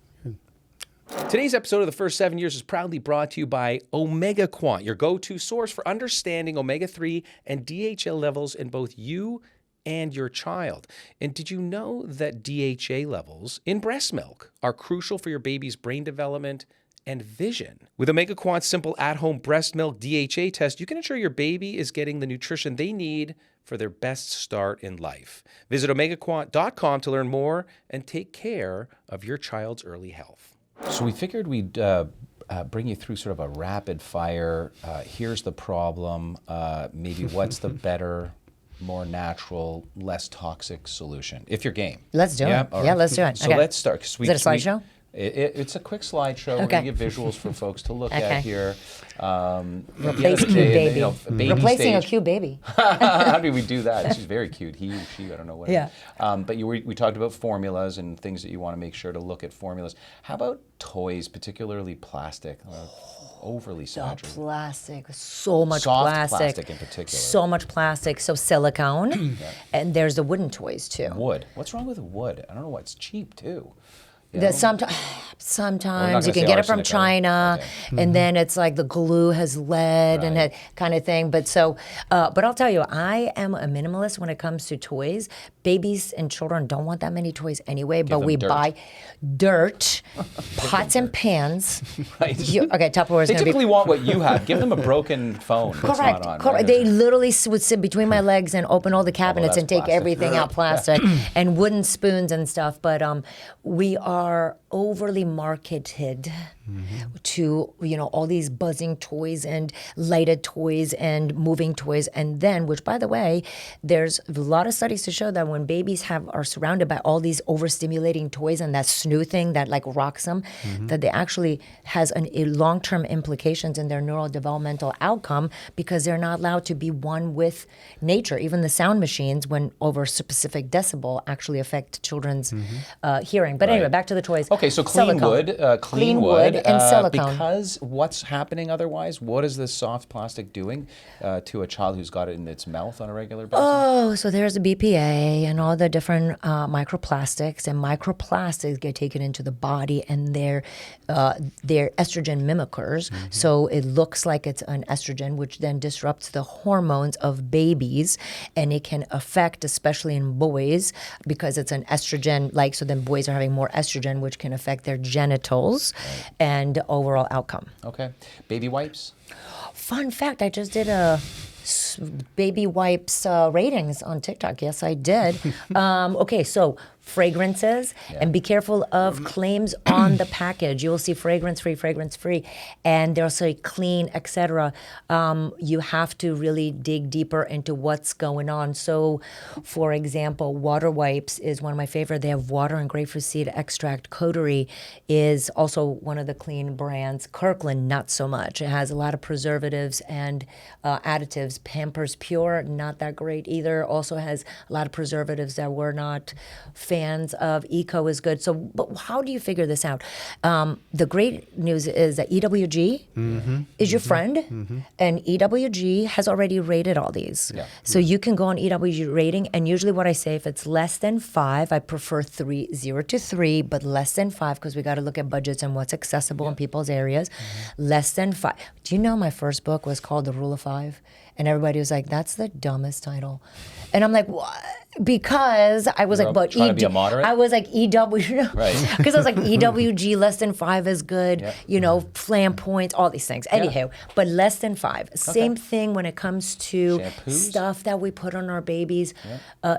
Today's episode of The First 7 Years is proudly brought to you by Omega Quant, your go-to source for understanding omega-3 and DHA levels in both you and your child. And did you know that DHA levels in breast milk are crucial for your baby's brain development and vision? With Omega Quant's simple at-home breast milk DHA test, you can ensure your baby is getting the nutrition they need for their best start in life. Visit omegaquant.com to learn more and take care of your child's early health. So we figured we'd bring you through sort of a rapid fire, here's the problem, maybe what's the better, more natural, less toxic solution, if you're game. Let's do it. Right. Yeah, let's do it. So let's start. Is it a slideshow? It's a quick slideshow. We're going to give visuals for folks to look at here. Replace cute baby. Baby Replacing stage. a cute baby. How do we do that? She's very cute. He, she, I don't know what. Yeah. But we talked about formulas and things that you want to make sure to look at formulas. How about toys, particularly plastic? Overly saturated. The plastic, so much Soft plastic in particular. So much plastic, so silicone. And there's the wooden toys too. Wood. What's wrong with wood? I don't know. It's cheap too. Sometimes you can get it from China, and then it's like the glue has lead and that kind of thing. But I'll tell you, I am a minimalist when it comes to toys. Babies and children don't want that many toys anyway, but we buy dirt, pots and pans. Right. Tupperware is They going to be. typically want what you have. Give them a broken phone. Correct. That's not on, Correct. right? They literally would sit between my legs and open all the cabinets and take plastic. everything out plastic and wooden spoons and stuff. But we are overly marketed to all these buzzing toys and lighted toys and moving toys, and then, which by the way, there's a lot of studies to show that when babies are surrounded by all these overstimulating toys and that snoo thing that like rocks them, that they actually has long-term implications in their neurodevelopmental outcome because they're not allowed to be one with nature. Even the sound machines, when over a specific decibel, actually affect children's hearing. But anyway, back to the toys. Okay, so clean wood, and silicone. Because what's happening otherwise? What is this soft plastic doing to a child who's got it in its mouth on a regular basis? Oh, so there's the BPA and all the different microplastics, and microplastics get taken into the body, and they're estrogen mimickers. So it looks like it's an estrogen, which then disrupts the hormones of babies, and it can affect, especially in boys, because it's an estrogen. So then boys are having more estrogen, which can affect their genitals and overall outcome. Okay. Baby wipes? Fun fact, I just did a baby wipes ratings on TikTok. Yes, I did. Okay, so fragrances, and be careful of claims on the package. You will see fragrance-free, and they'll say clean, etc. You have to really dig deeper into what's going on. So, for example, water wipes is one of my favorite. They have water and grapefruit seed extract. Coterie is also one of the clean brands. Kirkland, not so much. It has a lot of preservatives and additives. Pampers Pure, not that great either. Also has a lot of preservatives that we're not fans of. Eco is good. So, but how do you figure this out? The great news is that EWG is your friend, and EWG has already rated all these. Yeah. So you can go on EWG rating, and usually what I say, if it's less than 5, I prefer 0 to 3, but less than 5, because we got to look at budgets and what's accessible in people's areas. Less than 5. Do you know my first book was called The Rule of 5? And everybody was like, that's the dumbest title. And I'm like, what? Because I was like, but trying to be a moderate? I was like, EW, Right. because I was like, EWG less than 5 is good, Yep. you know, flam points, all these things. Anyhow, but less than 5. Same thing when it comes to Shampoos? stuff that we put on our babies.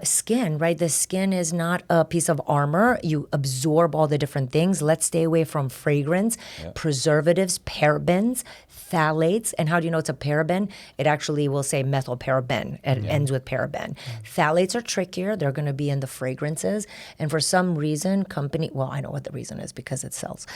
Skin, right? The skin is not a piece of armor. You absorb all the different things. Let's stay away from fragrance, preservatives, parabens, phthalates. And how do you know it's a paraben? It actually will say methylparaben. It ends with paraben. Phthalates are trickier. They're going to be in the fragrances. And for some reason, I know what the reason is, because it sells.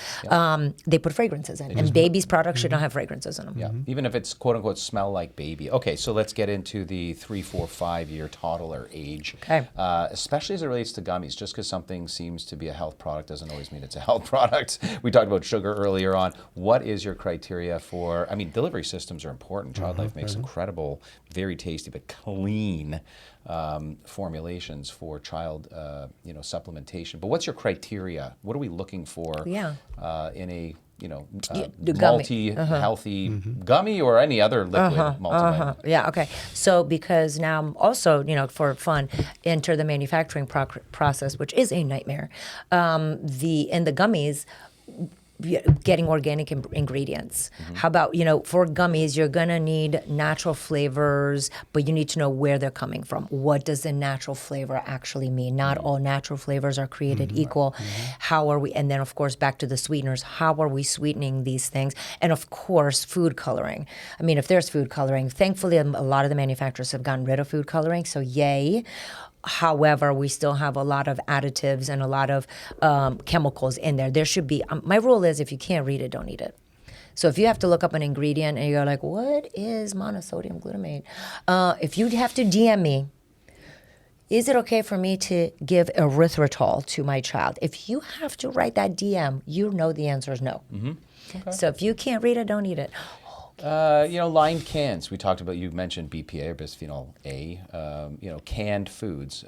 They put fragrances in. And babies' products should not have fragrances in them. Yeah, even if it's quote unquote smell like baby. Okay, so let's get into the 3, 4, 5-year toddler age. Okay. Especially as it relates to gummies. Just because something seems to be a health product doesn't always mean it's a health product. We talked about sugar earlier on. What is your criteria for? I mean, delivery systems are important. Child Life makes incredible, very tasty but clean formulations for child, supplementation. But what's your criteria? What are we looking for in a The gummy. multi-healthy gummy or any other liquid multivitamin? Yeah, okay. So because now I'm also, for fun, enter the manufacturing process, which is a nightmare. In the gummies, getting organic ingredients. How about, for gummies, you're going to need natural flavors, but you need to know where they're coming from. What does the natural flavor actually mean? Not all natural flavors are created equal. How are we, and then of course, back to the sweeteners, how are we sweetening these things? And of course, food coloring. I mean, if there's food coloring, thankfully, a lot of the manufacturers have gotten rid of food coloring, so yay. However, we still have a lot of additives and a lot of chemicals in there. There should be, my rule is if you can't read it, don't eat it. So if you have to look up an ingredient and you're like, what is monosodium glutamate? If you have to DM me, is it okay for me to give erythritol to my child? If you have to write that DM, you know the answer is no. Okay. So if you can't read it, don't eat it. Lined cans. We talked about, you mentioned BPA or bisphenol A. Canned foods.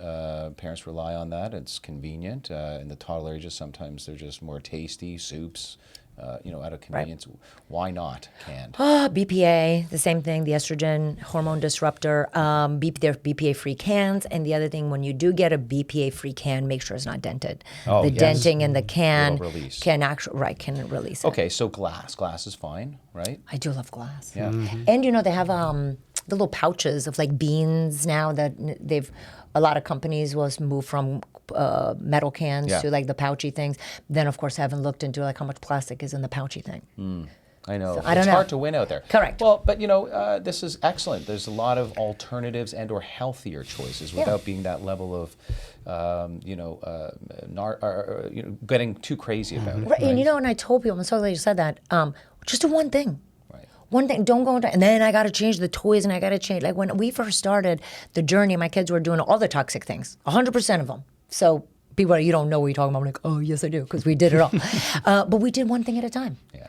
Parents rely on that. It's convenient. In the toddler ages, sometimes they're just more tasty. Soups, out of convenience. Right. Why not canned? BPA, the same thing, the estrogen hormone disruptor. They're BPA-free cans. And the other thing, when you do get a BPA-free can, make sure it's not dented. The denting in the can can release it. Okay, so glass. Glass is fine, right? I do love glass. Yeah. And they have the little pouches of like beans now that a lot of companies will move from metal cans to like the pouchy things. Then of course haven't looked into like how much plastic is in the pouchy thing. I know. So, it's hard to win out there. Correct. Well, but this is excellent. There's a lot of alternatives and or healthier choices without being that level of, getting too crazy about it. Right. And and I told people, I'm so glad you said that, just do one thing. Right. One thing, don't go into, and then I got to change the toys and I got to change. Like when we first started the journey, my kids were doing all the toxic things, 100% of them. So people are, you don't know what you're talking about. I'm like, oh, yes, I do, because we did it all. But we did one thing at a time. Yeah.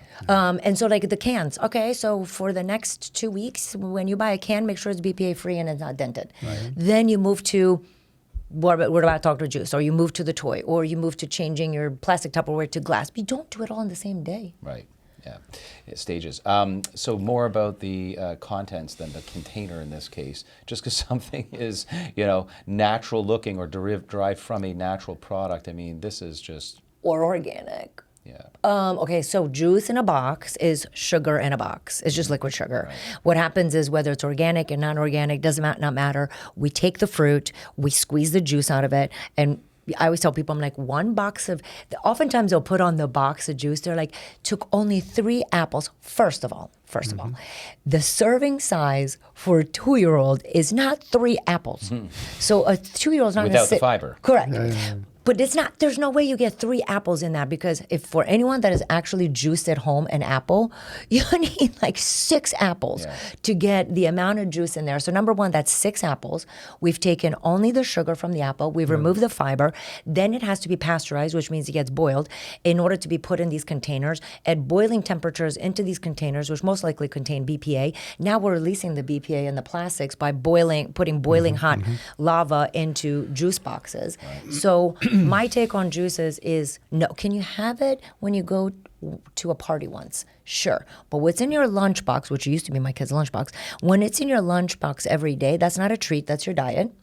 And so like the cans, okay, so for the next 2 weeks, when you buy a can, make sure it's BPA free and it's not dented. Right. Then you move to, what about talk to juice, or you move to the toy, or you move to changing your plastic Tupperware to glass. But you don't do it all in the same day. Right. Yeah, stages. So more about the contents than the container in this case. Just because something is, natural looking or derived from a natural product, I mean, this is just... Or organic. Yeah. Okay, so juice in a box is sugar in a box. It's just liquid sugar. Right. What happens is whether it's organic and non-organic, doesn't not matter. We take the fruit, we squeeze the juice out of it, and I always tell people, I'm like, one box of, oftentimes they'll put on the box of juice, they're like, took only 3 apples. First of all, the serving size for a 2-year-old is not 3 apples. So a 2-year-old's not going to without the fiber. Correct. But it's not, there's no way you get 3 apples in that, because if for anyone that has actually juiced at home an apple, you need like 6 apples to get the amount of juice in there. So number one, that's 6 apples. We've taken only the sugar from the apple. We've removed the fiber. Then it has to be pasteurized, which means it gets boiled in order to be put in these containers at boiling temperatures into these containers, which most likely contain BPA. Now we're releasing the BPA in the plastics by putting boiling hot lava into juice boxes. Right. So my take on juices is no. Can you have it when you go to a party once? Sure. But what's in your lunchbox, which used to be my kid's lunchbox, when it's in your lunchbox every day, that's not a treat, that's your diet.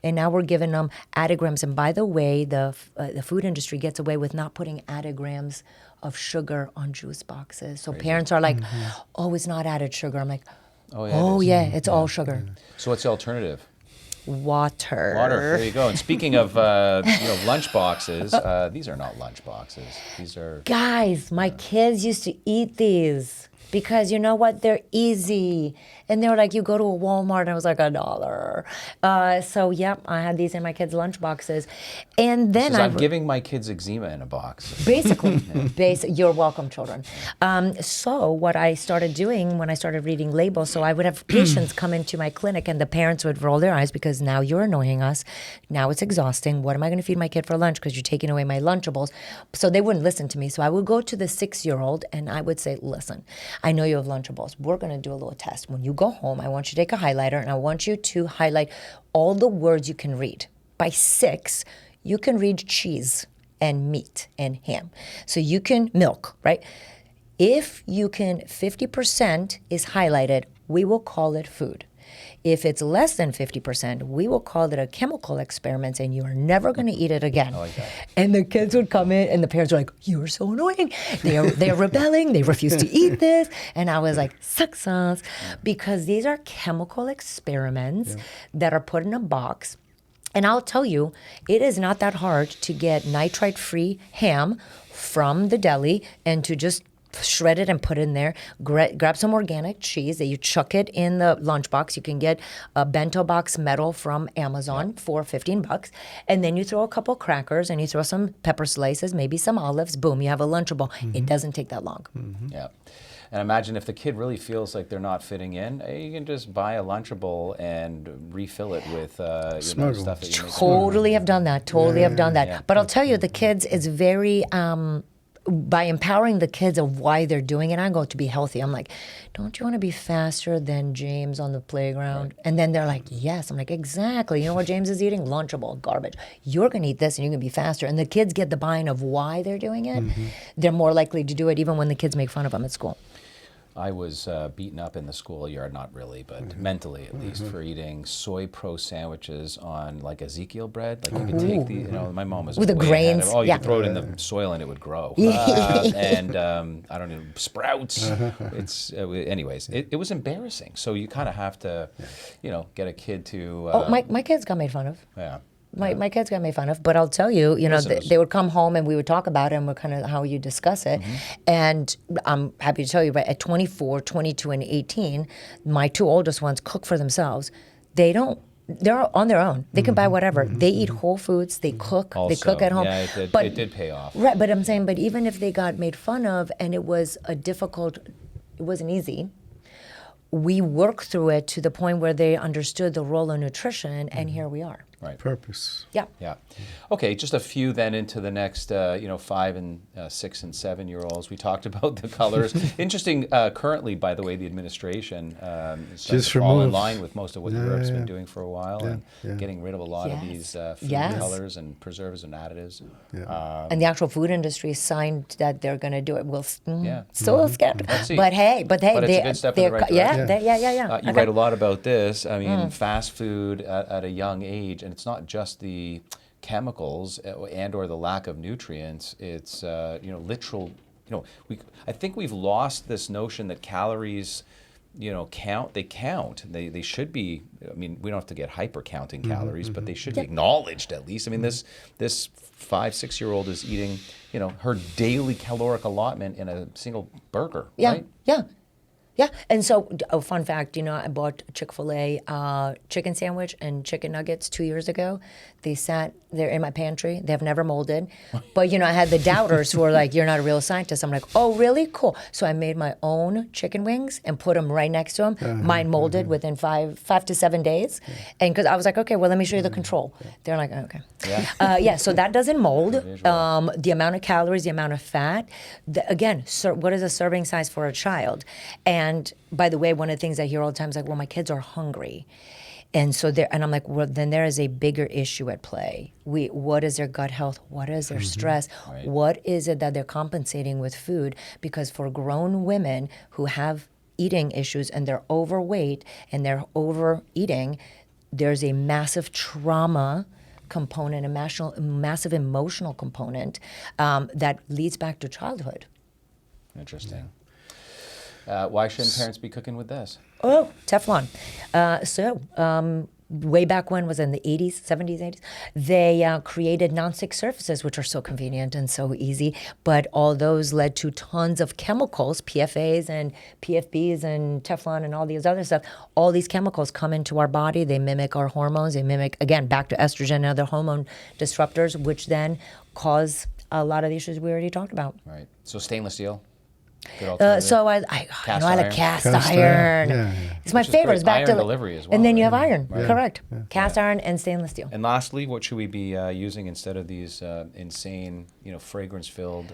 And now we're giving them added And by the way, the food industry gets away with not putting added of sugar on juice boxes. So parents are like, oh, it's not added sugar. I'm like, it's all sugar. So what's the alternative? Water. There you go. And speaking of lunch boxes, these are not lunch boxes. These are... Guys, my kids used to eat these because you know what? They're easy. And they were like, you go to a Walmart, and I was like, $1. So, yep, I had these in my kids' lunch boxes. And then I'm giving my kids eczema in a box. Basically. You're welcome, children. So what I started doing when I started reading labels, so I would have patients come into my clinic, and the parents would roll their eyes because now you're annoying us. Now it's exhausting. What am I going to feed my kid for lunch because you're taking away my Lunchables? So they wouldn't listen to me. So I would go to the 6-year-old, and I would say, listen, I know you have Lunchables. We're going to do a little test. When you go home, I want you to take a highlighter, and I want you to highlight all the words you can read. By 6, you can read cheese and meat and ham. So you can milk, right? If you can, 50% is highlighted, we will call it food. If it's less than 50%, we will call it a chemical experiment, and you are never going to eat it again. I like that. And the kids would come in, and the parents were like, "You're so annoying. They're rebelling. They refuse to eat this." And I was like, "Success," because these are chemical experiments that are put in a box. And I'll tell you, it is not that hard to get nitrite-free ham from the deli and to just shred it and put it in there. Grab some organic cheese that you chuck it in the lunchbox. You can get a bento box metal from Amazon for $15. And then you throw a couple crackers and you throw some pepper slices, maybe some olives. Boom, you have a Lunchable. It doesn't take that long. Yeah. And imagine if the kid really feels like they're not fitting in, you can just buy a Lunchable and refill it with stuff that you make. Totally have done that. Yeah. But I'll tell you, the kids is very... by empowering the kids of why they're doing it, I'm going to be healthy. I'm like, don't you want to be faster than James on the playground? Right. And then they're like, yes. I'm like, exactly. You know what James is eating? Lunchable, garbage. You're going to eat this and you're going to be faster. And the kids get the buy-in of why they're doing it. They're more likely to do it even when the kids make fun of them at school. I was beaten up in the schoolyard, not really, but mentally at least, for eating soy pro sandwiches on like Ezekiel bread. Like you could take the, my mom was with the grains. You could throw it in the soil and it would grow. And I don't know, sprouts. Anyways, it was embarrassing. So you kind of have to, get a kid to. My kids got made fun of. Yeah. My kids got made fun of, but I'll tell you, they would come home and we would talk about it and we're kind of how you discuss it. And I'm happy to tell you, at 24, 22, and 18, my 2 oldest ones cook for themselves. They're on their own. They can buy whatever. They eat whole foods. They cook. Also, they cook at home. Yeah, it did pay off. Right, but I'm saying, but even if they got made fun of and it wasn't easy, we worked through it to the point where they understood the role of nutrition, and here we are. Right. Purpose. Yeah. Okay, just a few then into the next, 5 and 6 and 7-year-olds. We talked about the colors. Interesting. Currently, by the way, the administration is just to fall in line with most of what Europe's been doing for a while, and getting rid of a lot of these food colors and preservatives and additives. And the actual food industry signed that they're going to do it. We'll still scared. Let's see. But hey, it's a good step in the right direction. You write a lot about this. I mean, fast food at a young age. And it's not just the chemicals and or the lack of nutrients. It's literal. I think we've lost this notion that calories, count. They count. They should be. I mean, we don't have to get hyper counting calories, but they should be acknowledged at least. I mean, this 5-6-year-old is eating, her daily caloric allotment in a single burger. Yeah. Right? Yeah. Yeah, and so a fun fact, I bought Chick-fil-A chicken sandwich and chicken nuggets 2 years ago. They sat there in my pantry. They have never molded. But, I had the doubters who were like, you're not a real scientist. I'm like, oh, really? Cool. So I made my own chicken wings and put them right next to them. Mine molded within 5 to 7 days. And because I was like, okay, well, let me show you the control. They're like, okay. Yeah. So that doesn't mold. The amount of calories, the amount of fat. Again, what is a serving size for a child? And by the way, one of the things I hear all the time is like, well, my kids are hungry. And so and I'm like, well, then there is a bigger issue at play. What is their gut health? What is their stress? Right. What is it that they're compensating with food? Because for grown women who have eating issues and they're overweight and they're overeating, there's a massive trauma component, a massive emotional component that leads back to childhood. Interesting. Why shouldn't parents be cooking with this? Oh, Teflon. Way back when, was in the 80s, 70s, 80s, they created nonstick surfaces, which are so convenient and so easy. But all those led to tons of chemicals, PFAs and PFBs and Teflon and all these other stuff. All these chemicals come into our body. They mimic our hormones. They mimic, again, back to estrogen and other hormone disruptors, which then cause a lot of the issues we already talked about. Right. So stainless steel. Good alternative. So I like cast iron. Yeah. It's my Which is favorite. great. It's back Iron to delivery as well, and then you right? have iron. Right. Correct. Cast iron and stainless steel. And lastly, what should we be using instead of these insane, fragrance-filled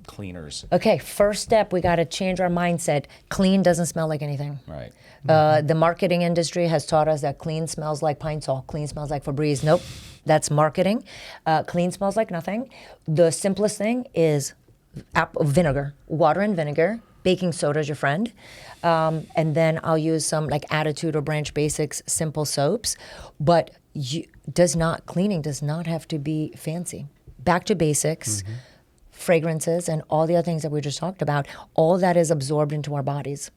cleaners? Okay, first step, we got to change our mindset. Clean doesn't smell like anything. Right. The marketing industry has taught us that clean smells like Pine Sol. Clean smells like Febreze. Nope, that's marketing. Clean smells like nothing. The simplest thing is vinegar, water and vinegar. Baking soda is your friend. And then I'll use some like Attitude or Branch Basics simple soaps. But cleaning does not have to be fancy. Back to basics, fragrances, and all the other things that we just talked about, all that is absorbed into our bodies.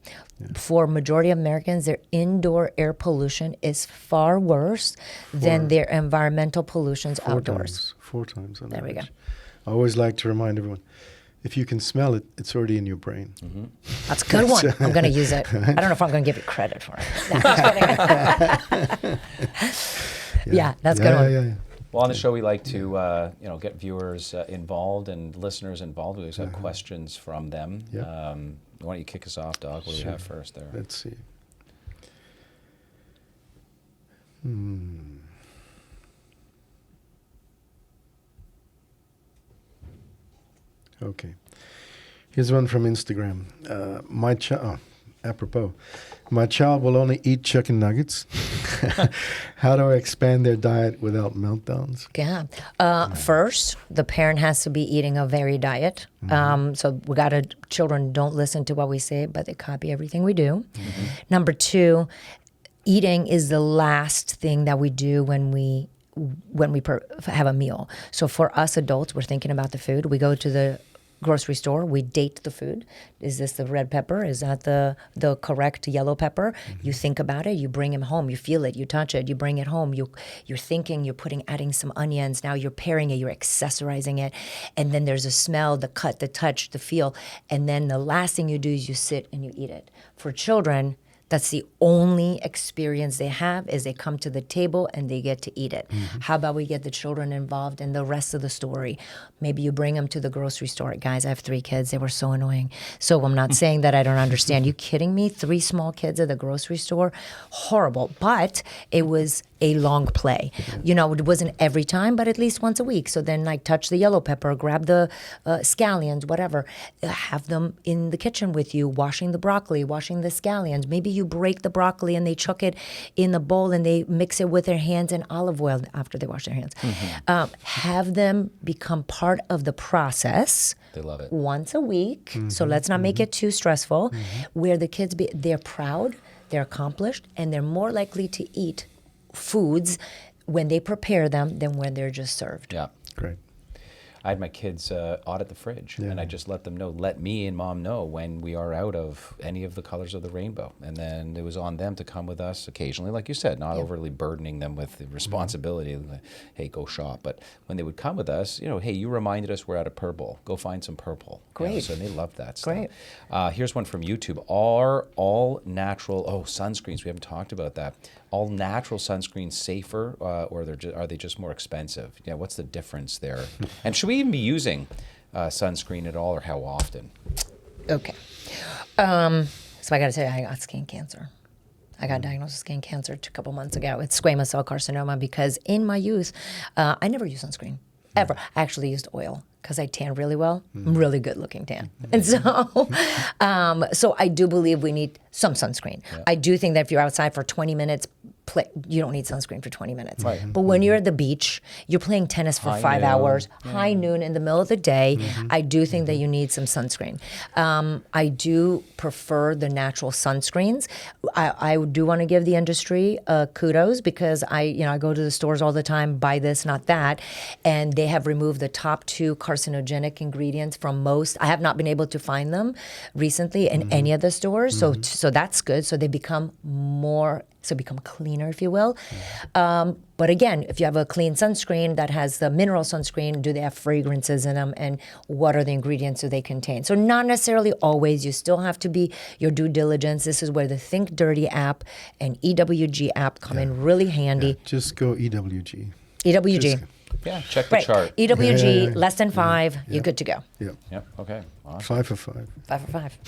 For majority of Americans, their indoor air pollution is far worse than their environmental pollutions outdoors. 4 times on There we average. go. I always like to remind everyone, if you can smell it, it's already in your brain. That's a good one. I'm going to use it. I don't know if I'm going to give you credit for it. No, I'm just kidding. Yeah, that's a good one. Yeah. Well, on the show, we like to get viewers involved and listeners involved. We always have questions from them. Yeah. Why don't you kick us off, Doc? What do we have first there? Let's see. Okay. Here's one from Instagram. Apropos, my child will only eat chicken nuggets. How do I expand their diet without meltdowns? Yeah. First, the parent has to be eating a varied diet. So children don't listen to what we say, but they copy everything we do. Number 2, eating is the last thing that we do when we have a meal. So for us adults, we're thinking about the food. We go to the grocery store, we date the food. Is this the red pepper? Is that the correct yellow pepper? You think about it, you bring him home, you feel it, you touch it, you bring it home, you're thinking, you're adding some onions, now you're pairing it, you're accessorizing it, and then there's a smell, the cut, the touch, the feel, and then the last thing you do is you sit and you eat it. For children, that's the only experience they have is they come to the table and they get to eat it. How about we get the children involved in the rest of the story? Maybe you bring them to the grocery store. Guys, I have 3 kids. They were so annoying. So I'm not saying that I don't understand. You kidding me? 3 small kids at the grocery store? Horrible. But it was a long play. It wasn't every time, but at least once a week. So then touch the yellow pepper, grab the scallions, whatever. Have them in the kitchen with you, washing the broccoli, washing the scallions. Maybe you break the broccoli and they chuck it in the bowl and they mix it with their hands and olive oil after they wash their hands. Have them become part of the process. They love it. Once a week. So let's not make it too stressful. Where the kids, they're proud, they're accomplished, and they're more likely to eat foods when they prepare them than when they're just served. Yeah. Great. I had my kids audit the fridge, and I just let them know, let me and mom know when we are out of any of the colors of the rainbow. And then it was on them to come with us occasionally, like you said, not overly burdening them with the responsibility, hey, go shop. But when they would come with us, hey, you reminded us we're out of purple. Go find some purple. Great. So they loved that stuff. Great. Here's one from YouTube. Are all natural, sunscreens, we haven't talked about that. All natural sunscreens safer, or are they just more expensive? Yeah, what's the difference there? And should we even be using sunscreen at all, or how often? Okay. So I got to tell you, I got skin cancer. I got diagnosed with skin cancer a couple months ago. It's squamous cell carcinoma because in my youth, I never used sunscreen, ever. I actually used oil because I tan really well. Really good looking tan. And so, so I do believe we need some sunscreen. Yeah. I do think that if you're outside for 20 minutes, you don't need sunscreen for 20 minutes. Right. But when you're at the beach, you're playing tennis for 5 hours, high noon in the middle of the day, I do think that you need some sunscreen. I do prefer the natural sunscreens. I do want to give the industry kudos because I go to the stores all the time, buy this, not that, and they have removed the top 2 carcinogenic ingredients from most. I have not been able to find them recently in any of the stores, so that's good. So they become become cleaner, if you will. But again, if you have a clean sunscreen that has the mineral sunscreen, do they have fragrances in them, and what are the ingredients do they contain? So not necessarily always. You still have to be your due diligence. This is where the Think Dirty app and EWG app come in really handy. Yeah, just go EWG. EWG. Check the chart. EWG, less than 5, you're good to go. Yeah. Okay. Awesome. 5 for 5. 5 for 5.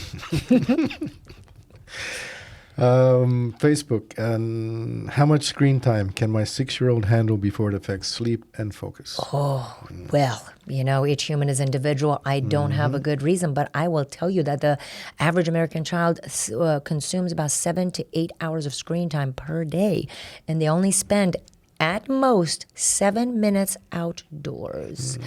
Facebook, and how much screen time can my 6-year-old handle before it affects sleep and focus? Oh, well, each human is individual. I don't have a good reason, but I will tell you that the average American child consumes about 7 to 8 hours of screen time per day, and they only spend at most 7 minutes outdoors.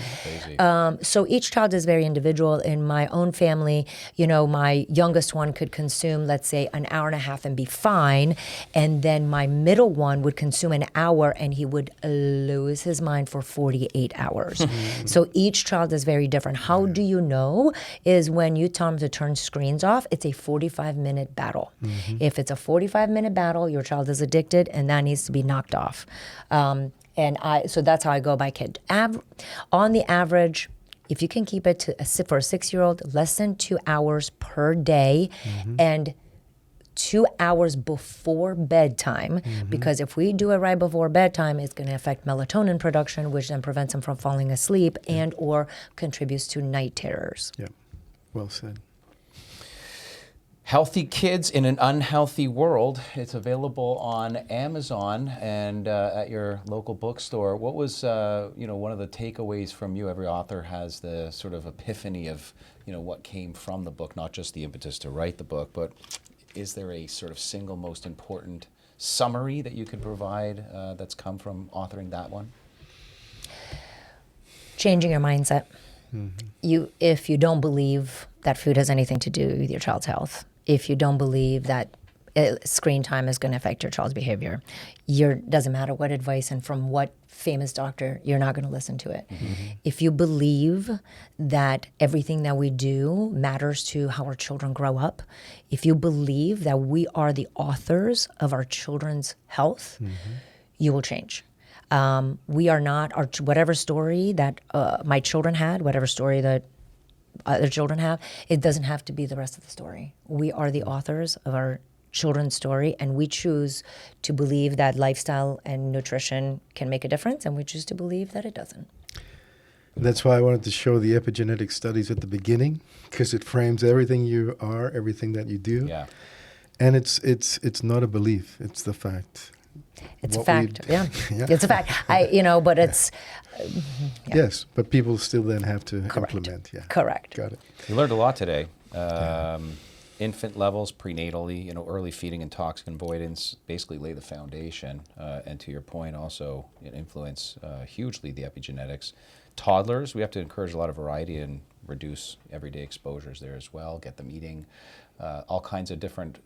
So each child is very individual. In my own family, my youngest one could consume, let's say, an hour and a half and be fine. And then my middle one would consume an hour and he would lose his mind for 48 hours. So each child is very different. How do you know is when you tell them to turn screens off, it's a 45-minute battle. If it's a 45-minute battle, your child is addicted and that needs to be knocked off. So that's how I go by kid. On the average, if you can keep it for a 6-year-old, less than 2 hours per day, and 2 hours before bedtime, because if we do it right before bedtime, it's going to affect melatonin production, which then prevents them from falling asleep and or contributes to night terrors. Yeah, well said. Healthy Kids in an Unhealthy World. It's available on Amazon and at your local bookstore. What was one of the takeaways from you? Every author has the sort of epiphany of what came from the book, not just the impetus to write the book, but is there a sort of single most important summary that you could provide that's come from authoring that one? Changing your mindset. If you don't believe that food has anything to do with your child's health, if you don't believe that screen time is going to affect your child's behavior, doesn't matter what advice and from what famous doctor, you're not going to listen to it. If you believe that everything that we do matters to how our children grow up, if you believe that we are the authors of our children's health, you will change. We are not, whatever story that my children had, whatever story that other children have, it doesn't have to be the rest of the story. We are the authors of our children's story, and we choose to believe that lifestyle and nutrition can make a difference, and we choose to believe that it doesn't. That's why I wanted to show the epigenetic studies at the beginning, because it frames everything you are, everything that you do. Yeah. And it's not a belief, it's the fact. It's a fact, It's a fact. But it's... Yes, but people still then have to Correct. implement. Yeah. Correct. Got it. We learned a lot today. Infant levels, prenatally, early feeding and toxin avoidance basically lay the foundation. And to your point, also influence hugely the epigenetics. Toddlers, we have to encourage a lot of variety in reduce everyday exposures there as well, get them eating all kinds of different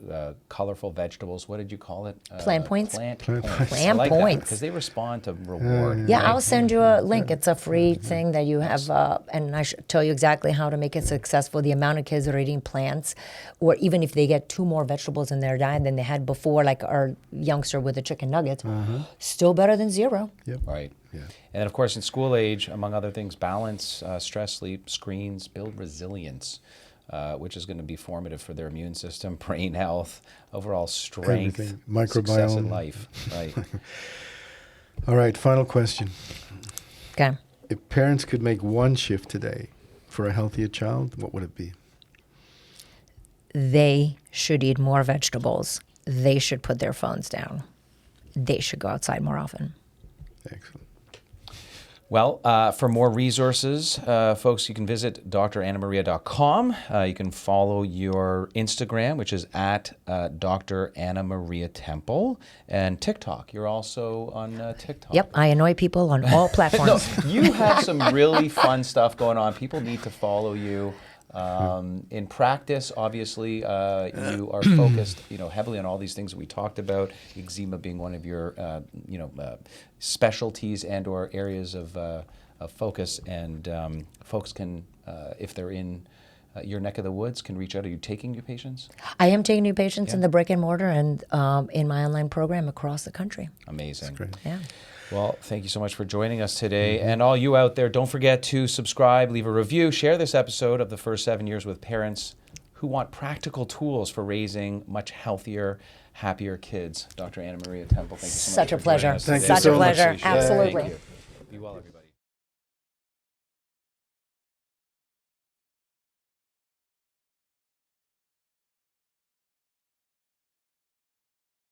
colorful vegetables. What did you call it? Plant points? Plant Plant points. Plant I like points. because they respond to reward. Yeah, right? I'll send you a link. It's a free thing that you have, and I should tell you exactly how to make it successful. The amount of kids that are eating plants, or even if they get 2 more vegetables in their diet than they had before, like our youngster with the chicken nuggets, still better than 0. Yep. Right. Yeah. And of course, in school age, among other things, balance, stress, sleep, screens, build resilience, which is going to be formative for their immune system, brain health, overall strength, Everything. success in Microbiome. life. Right. All right, final question. Okay. If parents could make one shift today for a healthier child, what would it be? They should eat more vegetables. They should put their phones down. They should go outside more often. Excellent. Well, for more resources, folks, you can visit drannamaria.com. You can follow your Instagram, which is at Dr. AnnaMaria Temple, and TikTok. You're also on TikTok. Yep, I annoy people on all platforms. You have some really fun stuff going on. People need to follow you. In practice, obviously, you are focused, heavily on all these things that we talked about. Eczema being one of your, specialties and/or areas of focus. And folks can, if they're in your neck of the woods, can reach out. Are you taking new patients? I am taking new patients in the brick and mortar and in my online program across the country. Amazing. That's great. Yeah. Well, thank you so much for joining us today. And all you out there, don't forget to subscribe, leave a review, share this episode of The First 7 Years with parents who want practical tools for raising much healthier, happier kids. Dr. AnnaMaria Temple, thank you so much Such a for pleasure. joining us today. Thank you Such so a much. pleasure. Appreciate it. Absolutely. Thank you. Be well, everybody.